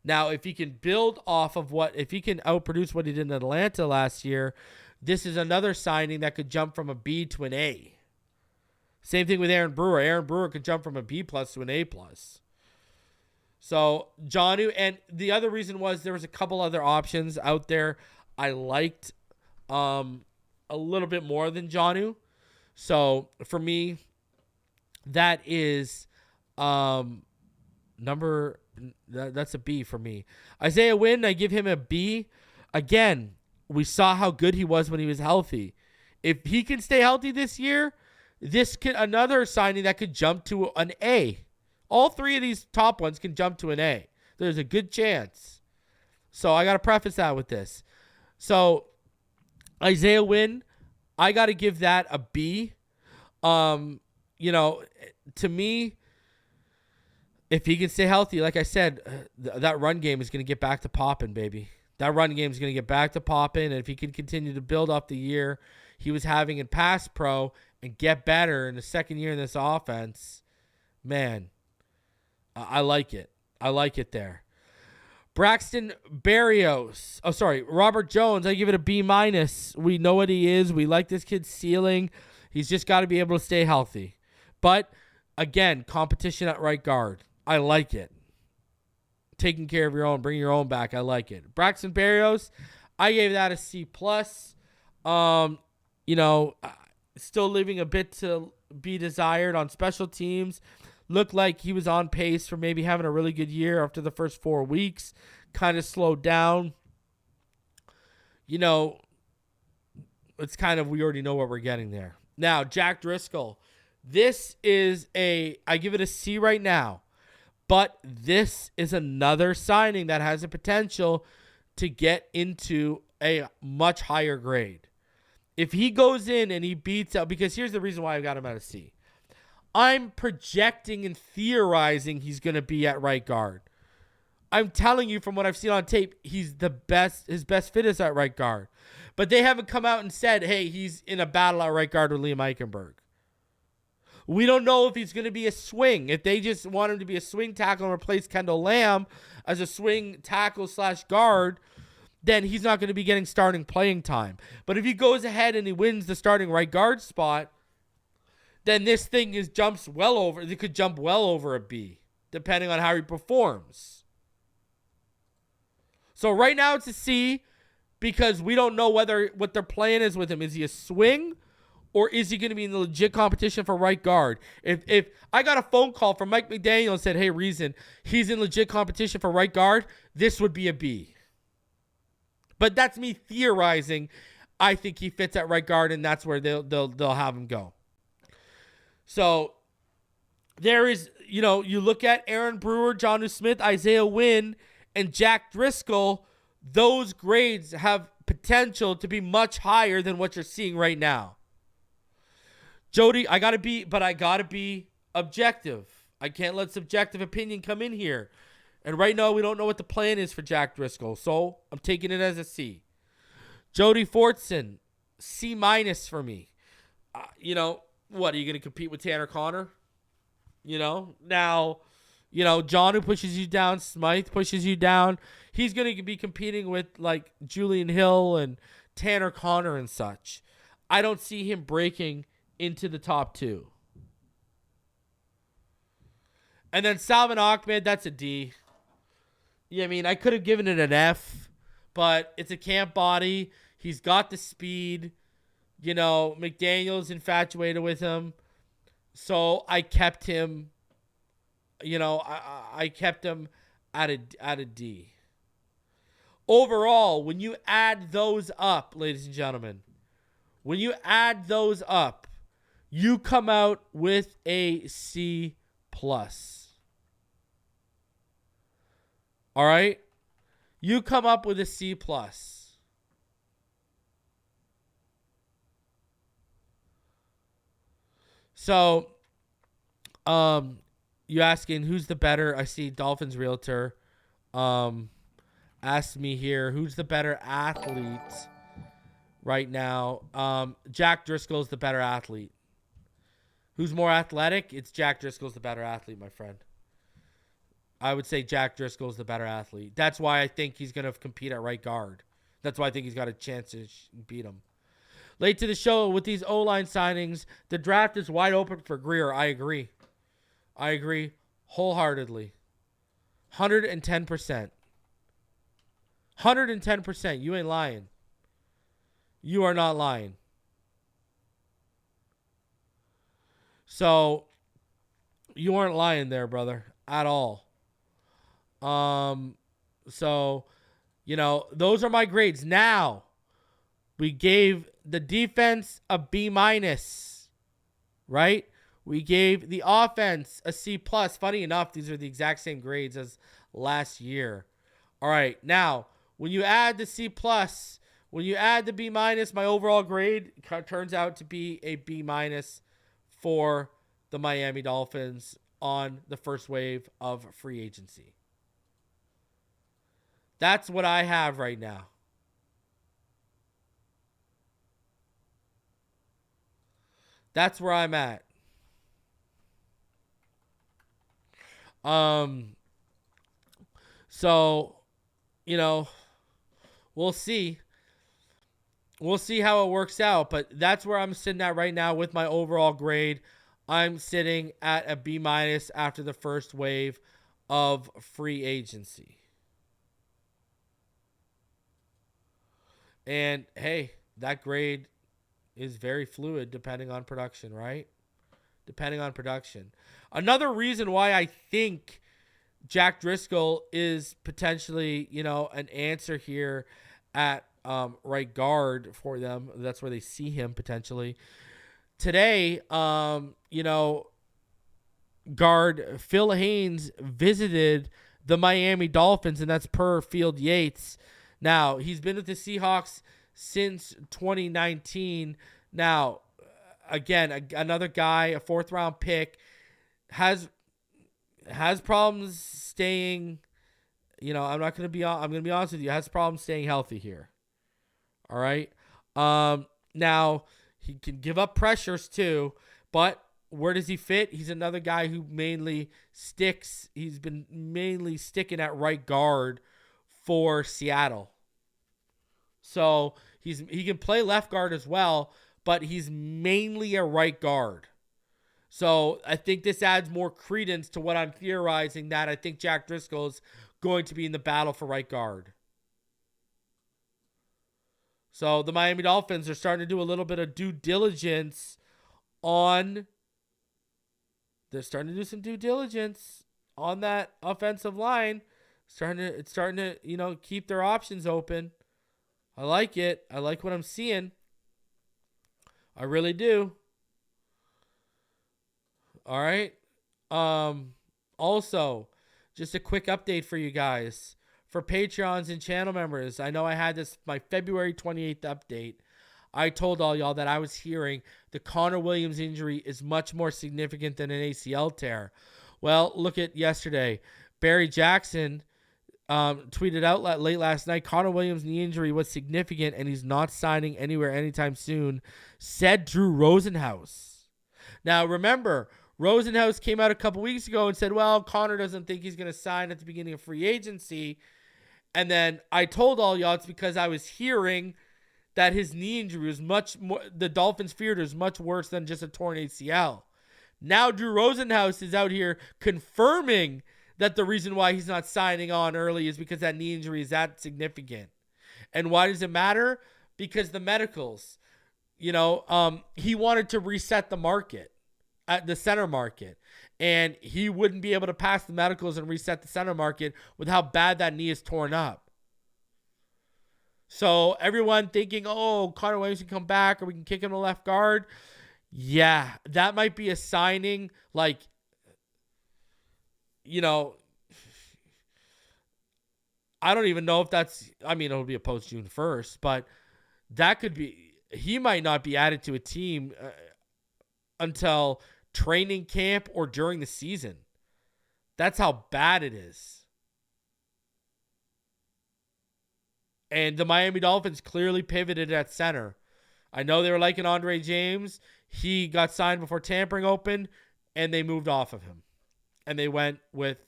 Now, if he can build off of if he can outproduce what he did in Atlanta last year, this is another signing that could jump from a B to an A. Same thing with Aaron Brewer. Aaron Brewer could jump from a B+ to an A+. So, Jonnu, and the other reason was there was a couple other options out there I liked a little bit more than Jonnu. So, for me, that is that's a B for me. Isaiah Wynn, I give him a B. Again, we saw how good he was when he was healthy. If he can stay healthy this year, this could another signing that could jump to an A. All three of these top ones can jump to an A. There's a good chance. So I got to preface that with this. So Isaiah Wynn, I got to give that a B. To me, if he can stay healthy, like I said, that run game is going to get back to popping, baby. That run game is going to get back to popping, and if he can continue to build up the year he was having in pass pro and get better in the second year in this offense, man, I like it. I like it there. Braxton Berrios. Oh, sorry. Robert Jones, I give it a B-. We know what he is. We like this kid's ceiling. He's just got to be able to stay healthy. But, again, competition at right guard. I like it. Taking care of your own, bring your own back. I like it. Braxton Berrios, I gave that a C+. Still leaving a bit to be desired on special teams. Looked like he was on pace for maybe having a really good year after the first 4 weeks. Kind of slowed down. It's kind of, we already know what we're getting there. Now, Jack Driscoll. This is I give it a C right now. But this is another signing that has the potential to get into a much higher grade. If he goes in and he beats out, because here's the reason why I got him at a C. I'm projecting and theorizing he's going to be at right guard. I'm telling you from what I've seen on tape, he's the best. His best fit is at right guard. But they haven't come out and said, hey, he's in a battle at right guard with Liam Eichenberg. We don't know if he's going to be a swing. If they just want him to be a swing tackle and replace Kendall Lamb as a swing tackle / guard, then he's not going to be getting starting playing time. But if he goes ahead and he wins the starting right guard spot, then this thing jumps well over. It could jump well over a B, depending on how he performs. So right now it's a C because we don't know what their plan is with him. Is he a swing? Or is he going to be in the legit competition for right guard? If I got a phone call from Mike McDaniel and said, hey, Reason, he's in legit competition for right guard, this would be a B. But that's me theorizing. I think he fits at right guard, and that's where they'll have him go. So there is, you look at Aaron Brewer, Jonnu Smith, Isaiah Wynn, and Jack Driscoll, those grades have potential to be much higher than what you're seeing right now. Jody, I got to be objective. I can't let subjective opinion come in here. And right now, we don't know what the plan is for Jack Driscoll, so I'm taking it as a C. Jody Fortson, C- for me. What, are you going to compete with Tanner Connor? Now, John who pushes you down, Smythe pushes you down. He's going to be competing with, like, Julian Hill and Tanner Connor and such. I don't see him breaking into the top 2. And then Salvin Ahmed, that's a D. Yeah, I could have given it an F, but it's a camp body. He's got the speed. McDaniel's infatuated with him. So I kept him, I kept him at a D. Overall, when you add those up, ladies and gentlemen, you come out with a C+. All right? You come up with a C+. So, you asking who's the better? I see Dolphins Realtor asked me here, who's the better athlete right now? Jack Driscoll is the better athlete. Who's more athletic? It's Jack Driscoll's the better athlete, my friend. I would say Jack Driscoll's the better athlete. That's why I think he's going to compete at right guard. That's why I think he's got a chance to beat him. Late to the show with these O-line signings, the draft is wide open for Greer. I agree wholeheartedly. 110%. 110%. You ain't lying. You are not lying. So, you aren't lying there, brother, at all. So, those are my grades. Now, we gave the defense a B-, right? We gave the offense a C+. Funny enough, these are the exact same grades as last year. All right, now, when you add the C+, when you add the B-, my overall grade turns out to be a B- for the Miami Dolphins on the first wave of free agency. That's what I have right now. That's where I'm at. So, we'll see. We'll see how it works out, but that's where I'm sitting at right now with my overall grade. I'm sitting at a B- after the first wave of free agency. And hey, that grade is very fluid depending on production, right? Depending on production. Another reason why I think Jack Driscoll is potentially, an answer here at right guard for them. That's where they see him potentially. Today, guard Phil Haynes visited the Miami Dolphins, and that's per Field Yates. Now, he's been with the Seahawks since 2019. Now, again, another guy, a fourth-round pick, has problems staying. I'm going to be honest with you. Has problems staying healthy here. All right. Now he can give up pressures too, but where does he fit? He's another guy who mainly sticks. He's been mainly sticking at right guard for Seattle. So he can play left guard as well, but he's mainly a right guard. So I think this adds more credence to what I'm theorizing, that I think Jack Driscoll is going to be in the battle for right guard. So the Miami Dolphins are starting to do a little bit of due diligence on. They're starting to do some due diligence on that offensive line. It's starting to keep their options open. I like it. I like what I'm seeing. I really do. All right. Also, just a quick update for you guys. For Patreons and channel members, I know I had my February 28th update. I told all y'all that I was hearing the Connor Williams injury is much more significant than an ACL tear. Well, look at yesterday. Barry Jackson tweeted out late last night, Connor Williams' knee injury was significant and he's not signing anywhere anytime soon, said Drew Rosenhaus. Now, remember, Rosenhaus came out a couple weeks ago and said, well, Connor doesn't think he's going to sign at the beginning of free agency. And then I told all y'all it's because I was hearing that his knee injury was much more, the Dolphins feared it was much worse than just a torn ACL. Now Drew Rosenhaus is out here confirming that the reason why he's not signing on early is because that knee injury is that significant. And why does it matter? Because the medicals, he wanted to reset the market, at the center market. And he wouldn't be able to pass the medicals and reset the center market with how bad that knee is torn up. So everyone thinking, oh, Connor Williams can come back or we can kick him to left guard. Yeah, that might be a signing. Like, I don't even know if that's, it'll be a post June 1st, but that could be, he might not be added to a team until training camp or during the season. That's how bad it is. And the Miami Dolphins clearly pivoted at center. I know they were liking Andre James. He got signed before tampering opened, and they moved off of him. And they went with,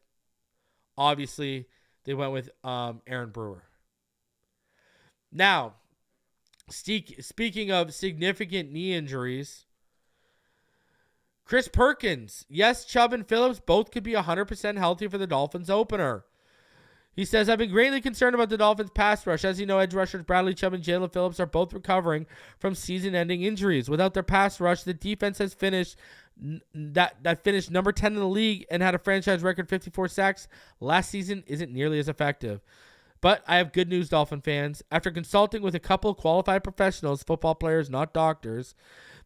obviously, Aaron Brewer. Now, speaking of significant knee injuries, Chris Perkins. Yes, Chubb and Phillips both could be 100% healthy for the Dolphins opener. He says, I've been greatly concerned about the Dolphins' pass rush. As you know, edge rushers Bradley Chubb and Jaelan Phillips are both recovering from season-ending injuries. Without their pass rush, the defense has finished number 10 in the league and had a franchise record 54 sacks last season isn't nearly as effective. But I have good news, Dolphin fans. After consulting with a couple of qualified professionals, football players, not doctors,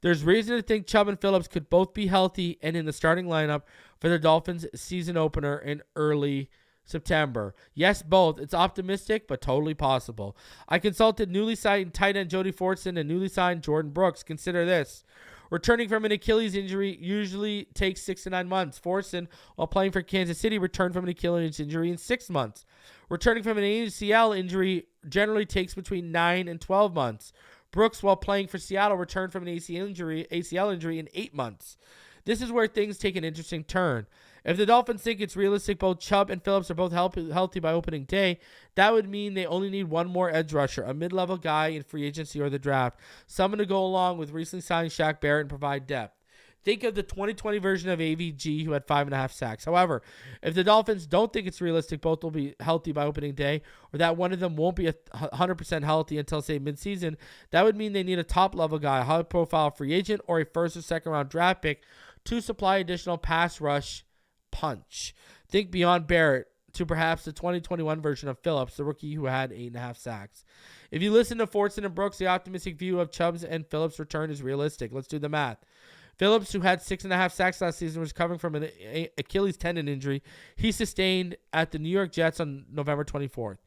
there's reason to think Chubb and Phillips could both be healthy and in the starting lineup for the Dolphins' season opener in early September. Yes, both. It's optimistic, but totally possible. I consulted newly signed tight end Jody Fortson and newly signed Jordan Brooks. Consider this. Returning from an Achilles injury usually takes 6 to 9 months. Fortson, while playing for Kansas City, returned from an Achilles injury in 6 months. Returning from an ACL injury generally takes between 9 and 12 months. Brooks, while playing for Seattle, returned from an ACL injury in 8 months. This is where things take an interesting turn. If the Dolphins think it's realistic both Chubb and Phillips are both healthy by opening day, that would mean they only need one more edge rusher, a mid-level guy in free agency or the draft, someone to go along with recently signed Shaq, Barrett, and provide depth. Think of the 2020 version of AVG who had 5.5 sacks. However, if the Dolphins don't think it's realistic both will be healthy by opening day, or that one of them won't be 100% healthy until, say, midseason, that would mean they need a top-level guy, a high-profile free agent, or a first- or second-round draft pick to supply additional pass rush punch. Think beyond Barrett to perhaps the 2021 version of Phillips, the rookie who had 8.5 sacks. If you listen to Fortson and Brooks, the optimistic view of Chubb's and Phillips' return is realistic. Let's do the math. Phillips, who had 6.5 sacks last season, was recovering from an Achilles tendon injury he sustained at the New York Jets on November 24th.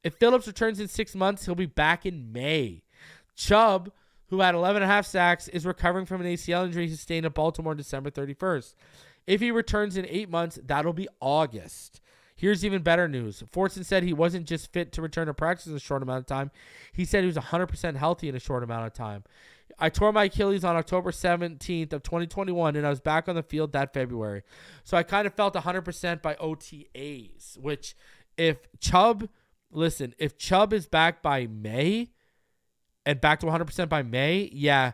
If Phillips returns in 6 months, he'll be back in May. Chubb, who had 11.5 sacks, is recovering from an ACL injury he sustained at Baltimore on December 31st. If he returns in 8 months, that'll be August. Here's even better news. Fortson said he wasn't just fit to return to practice in a short amount of time. He said he was 100% healthy in a short amount of time. I tore my Achilles on October 17th of 2021, and I was back on the field that February. So I kind of felt 100% by OTAs, which if Chubb is back by May and back to 100% by May,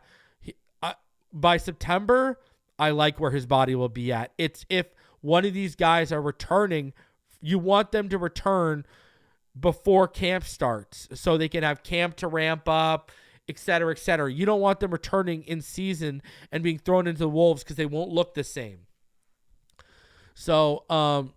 by September, I like where his body will be at. It's if one of these guys are returning, you want them to return before camp starts so they can have camp to ramp up, et cetera, et cetera. You don't want them returning in season and being thrown into the wolves because they won't look the same. So,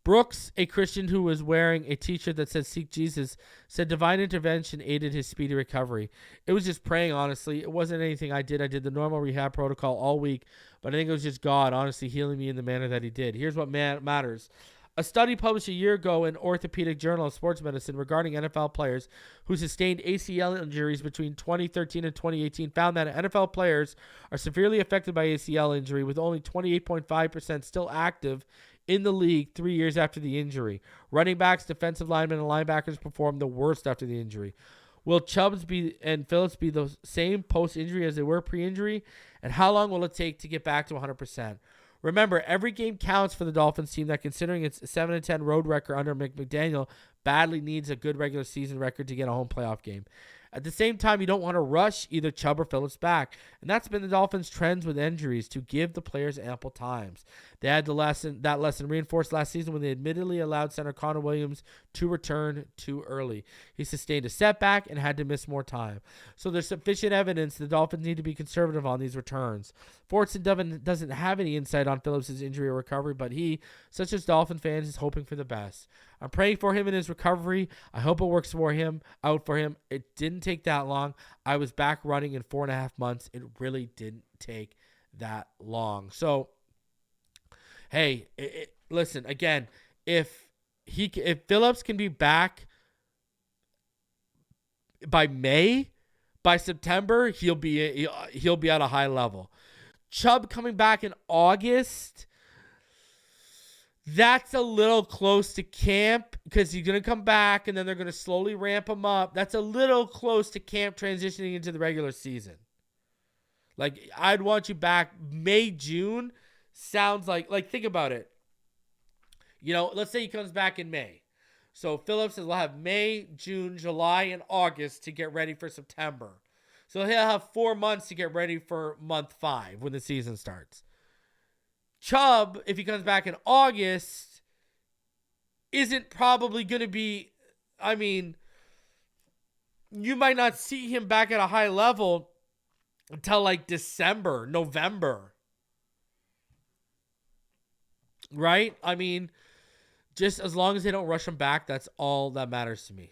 Brooks, a Christian who was wearing a t-shirt that said "Seek Jesus," said divine intervention aided his speedy recovery. It was just praying, honestly. It wasn't anything I did. I did the normal rehab protocol all week, but I think it was just God, honestly, healing me in the manner that he did. Here's what matters. A study published a year ago in Orthopedic Journal of Sports Medicine regarding NFL players who sustained ACL injuries between 2013 and 2018 found that NFL players are severely affected by ACL injury, with only 28.5% still active in the league 3 years after the injury. Running backs, defensive linemen, and linebackers performed the worst after the injury. Will Chubbs and Phillips be the same post-injury as they were pre-injury? And how long will it take to get back to 100%? Remember, every game counts for the Dolphins team that, considering its 7-10 road record under McDaniel, badly needs a good regular season record to get a home playoff game. At the same time, you don't want to rush either Chubb or Phillips back. And that's been the Dolphins' trends with injuries, to give the players ample times. They had that lesson reinforced last season when they admittedly allowed center Connor Williams to return too early. He sustained a setback and had to miss more time. So there's sufficient evidence the Dolphins need to be conservative on these returns. Fortson doesn't have any insight on Phillips' injury or recovery, but he, such as Dolphin fans, is hoping for the best. I'm praying for him in his recovery. I hope it works out for him. It didn't take that long. I was back running in 4.5 months. It really didn't take that long. So, hey, listen, again, if Phillips can be back by May, by September, he'll be at a high level. Chubb coming back in August, That's a little close to camp because he's going to come back and then they're going to slowly ramp him up. That's a little close to camp transitioning into the regular season. Like, I'd want you back May, June. Sounds like think about it. You know, let's say he comes back in May. So Phillips will have May, June, July, and August to get ready for September. So he'll have 4 months to get ready for month 5 when the season starts. Chubb, if he comes back in August, isn't probably going to be, I mean, you might not see him back at a high level until like December, November. Right? I mean, just as long as they don't rush him back, that's all that matters to me.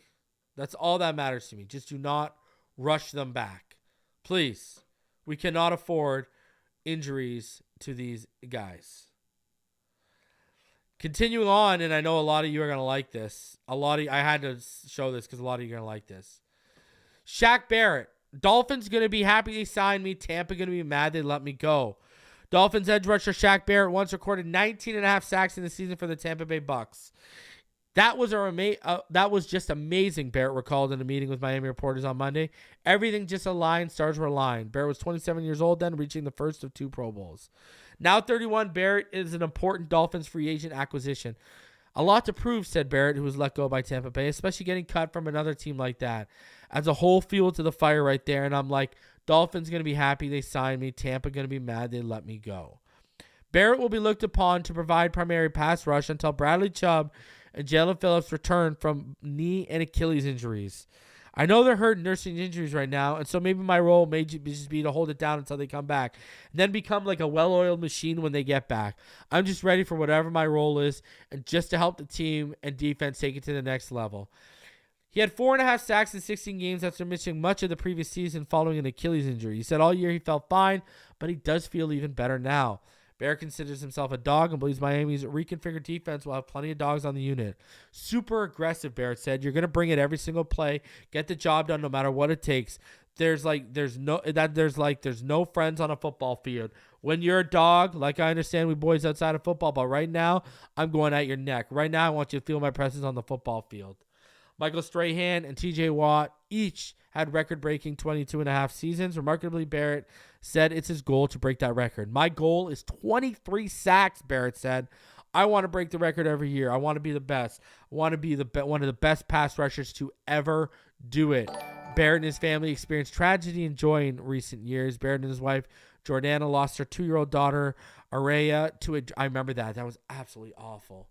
That's all that matters to me. Just do not rush them back. Please. We cannot afford injuries to these guys. Continuing on, and I know a lot of you are going to like this. I had to show this because a lot of you are going to like this. Shaq Barrett. Dolphins going to be happy they signed me. Tampa going to be mad they let me go. Dolphins edge rusher Shaq Barrett once recorded 19.5 sacks in the season for the Tampa Bay Bucks. That was just amazing, Barrett recalled in a meeting with Miami reporters on Monday. Everything just aligned, stars were aligned. Barrett was 27 years old then, reaching the first of 2 Pro Bowls. Now 31, Barrett is an important Dolphins free agent acquisition. A lot to prove, said Barrett, who was let go by Tampa Bay, especially getting cut from another team like that. Adds a whole fuel to the fire right there, and I'm like, Dolphins going to be happy they signed me. Tampa going to be mad they let me go. Barrett will be looked upon to provide primary pass rush until Bradley Chubb and Jaelan Phillips return from knee and Achilles injuries. I know they're hurt nursing injuries right now, and so maybe my role may just be to hold it down until they come back and then become like a well-oiled machine when they get back. I'm just ready for whatever my role is and just to help the team and defense take it to the next level. He had 4.5 sacks in 16 games after missing much of the previous season following an Achilles injury. He said all year he felt fine, but he does feel even better now. Barrett considers himself a dog and believes Miami's reconfigured defense will have plenty of dogs on the unit. Super aggressive, Barrett said. You're going to bring it every single play, get the job done no matter what it takes. There's no friends on a football field. When you're a dog, like I understand we boys outside of football, but right now I'm going at your neck. Right now I want you to feel my presence on the football field. Michael Strahan and TJ Watt each had record-breaking 22.5 seasons. Remarkably, Barrett said it's his goal to break that record. My goal is 23 sacks, Barrett said. I want to break the record every year. I want to be the best. I want to be one of the best pass rushers to ever do it. Barrett and his family experienced tragedy and joy in recent years. Barrett and his wife, Jordana, lost her 2-year-old daughter, Araya, I remember that. That was absolutely awful.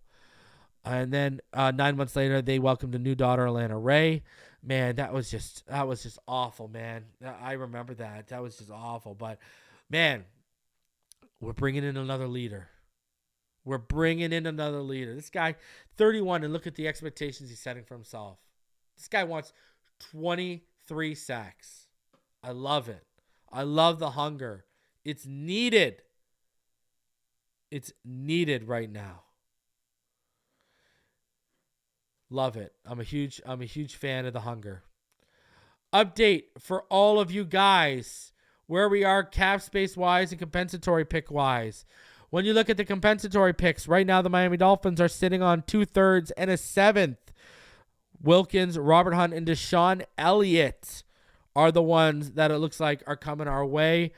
And then 9 months later, they welcomed a new daughter, Alana Ray. Man, that was just awful, man. I remember that. That was just awful. But, man, we're bringing in another leader. This guy, 31, and look at the expectations he's setting for himself. This guy wants 23 sacks. I love it. I love the hunger. It's needed. It's needed right now. Love it. I'm a huge fan of the hunger. Update for all of you guys where we are cap space wise and compensatory pick wise. When you look at the compensatory picks, right now the Miami Dolphins are sitting on 2/3 and a 7th. Wilkins, Robert Hunt, and Deshaun Elliott are the ones that it looks like are coming our way.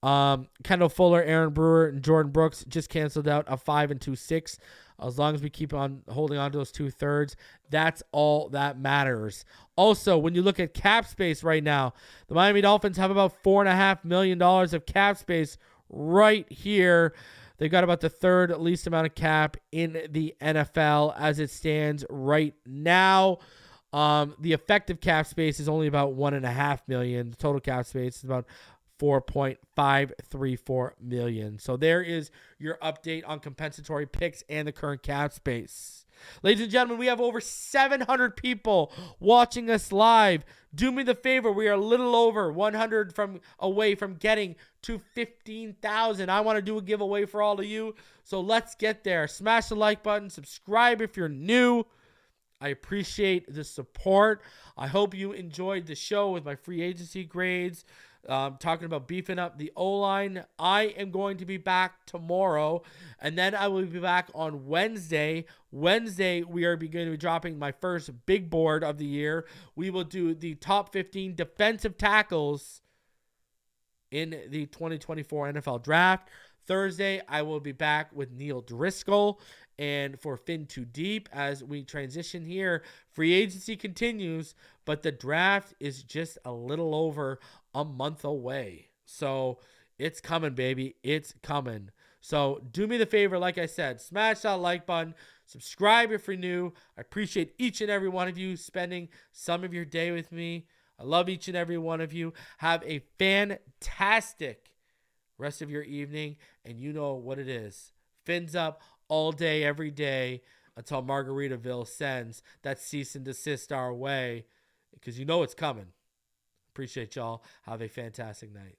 Kendall Fuller, Aaron Brewer, and Jordan Brooks just canceled out a 5 and 2/6. As long as we keep on holding on to those 2/3, that's all that matters. Also, when you look at cap space right now, the Miami Dolphins have about $4.5 million of cap space right here. They've got about the third least amount of cap in the NFL as it stands right now. The effective cap space is only about $1.5 million. The total cap space is about $4.534 million. So there is your update on compensatory picks and the current cap space. Ladies and gentlemen, we have over 700 people watching us live. Do me the favor, we are a little over 100 away from getting to 15,000. I want to do a giveaway for all of you, so let's get there. Smash the like button, subscribe if you're new. I appreciate the support. I hope you enjoyed the show with my free agency grades. talking about beefing up the O-line. I am going to be back tomorrow, and then I will be back on Wednesday. Wednesday, we are going to be dropping my first big board of the year. We will do the top 15 defensive tackles in the 2024 NFL Draft. Thursday, I will be back with Neil Driscoll and for Fin Too Deep as we transition here. Free agency continues, but the draft is just a little over a month away. So it's coming, baby. It's coming. So do me the favor, like I said, smash that like button, subscribe if you're new. I appreciate each and every one of you spending some of your day with me. I love each and every one of you. Have a fantastic rest of your evening, and you know what it is. Fins up all day, every day, until Margaritaville sends that cease and desist our way, because you know it's coming. Appreciate y'all. Have a fantastic night.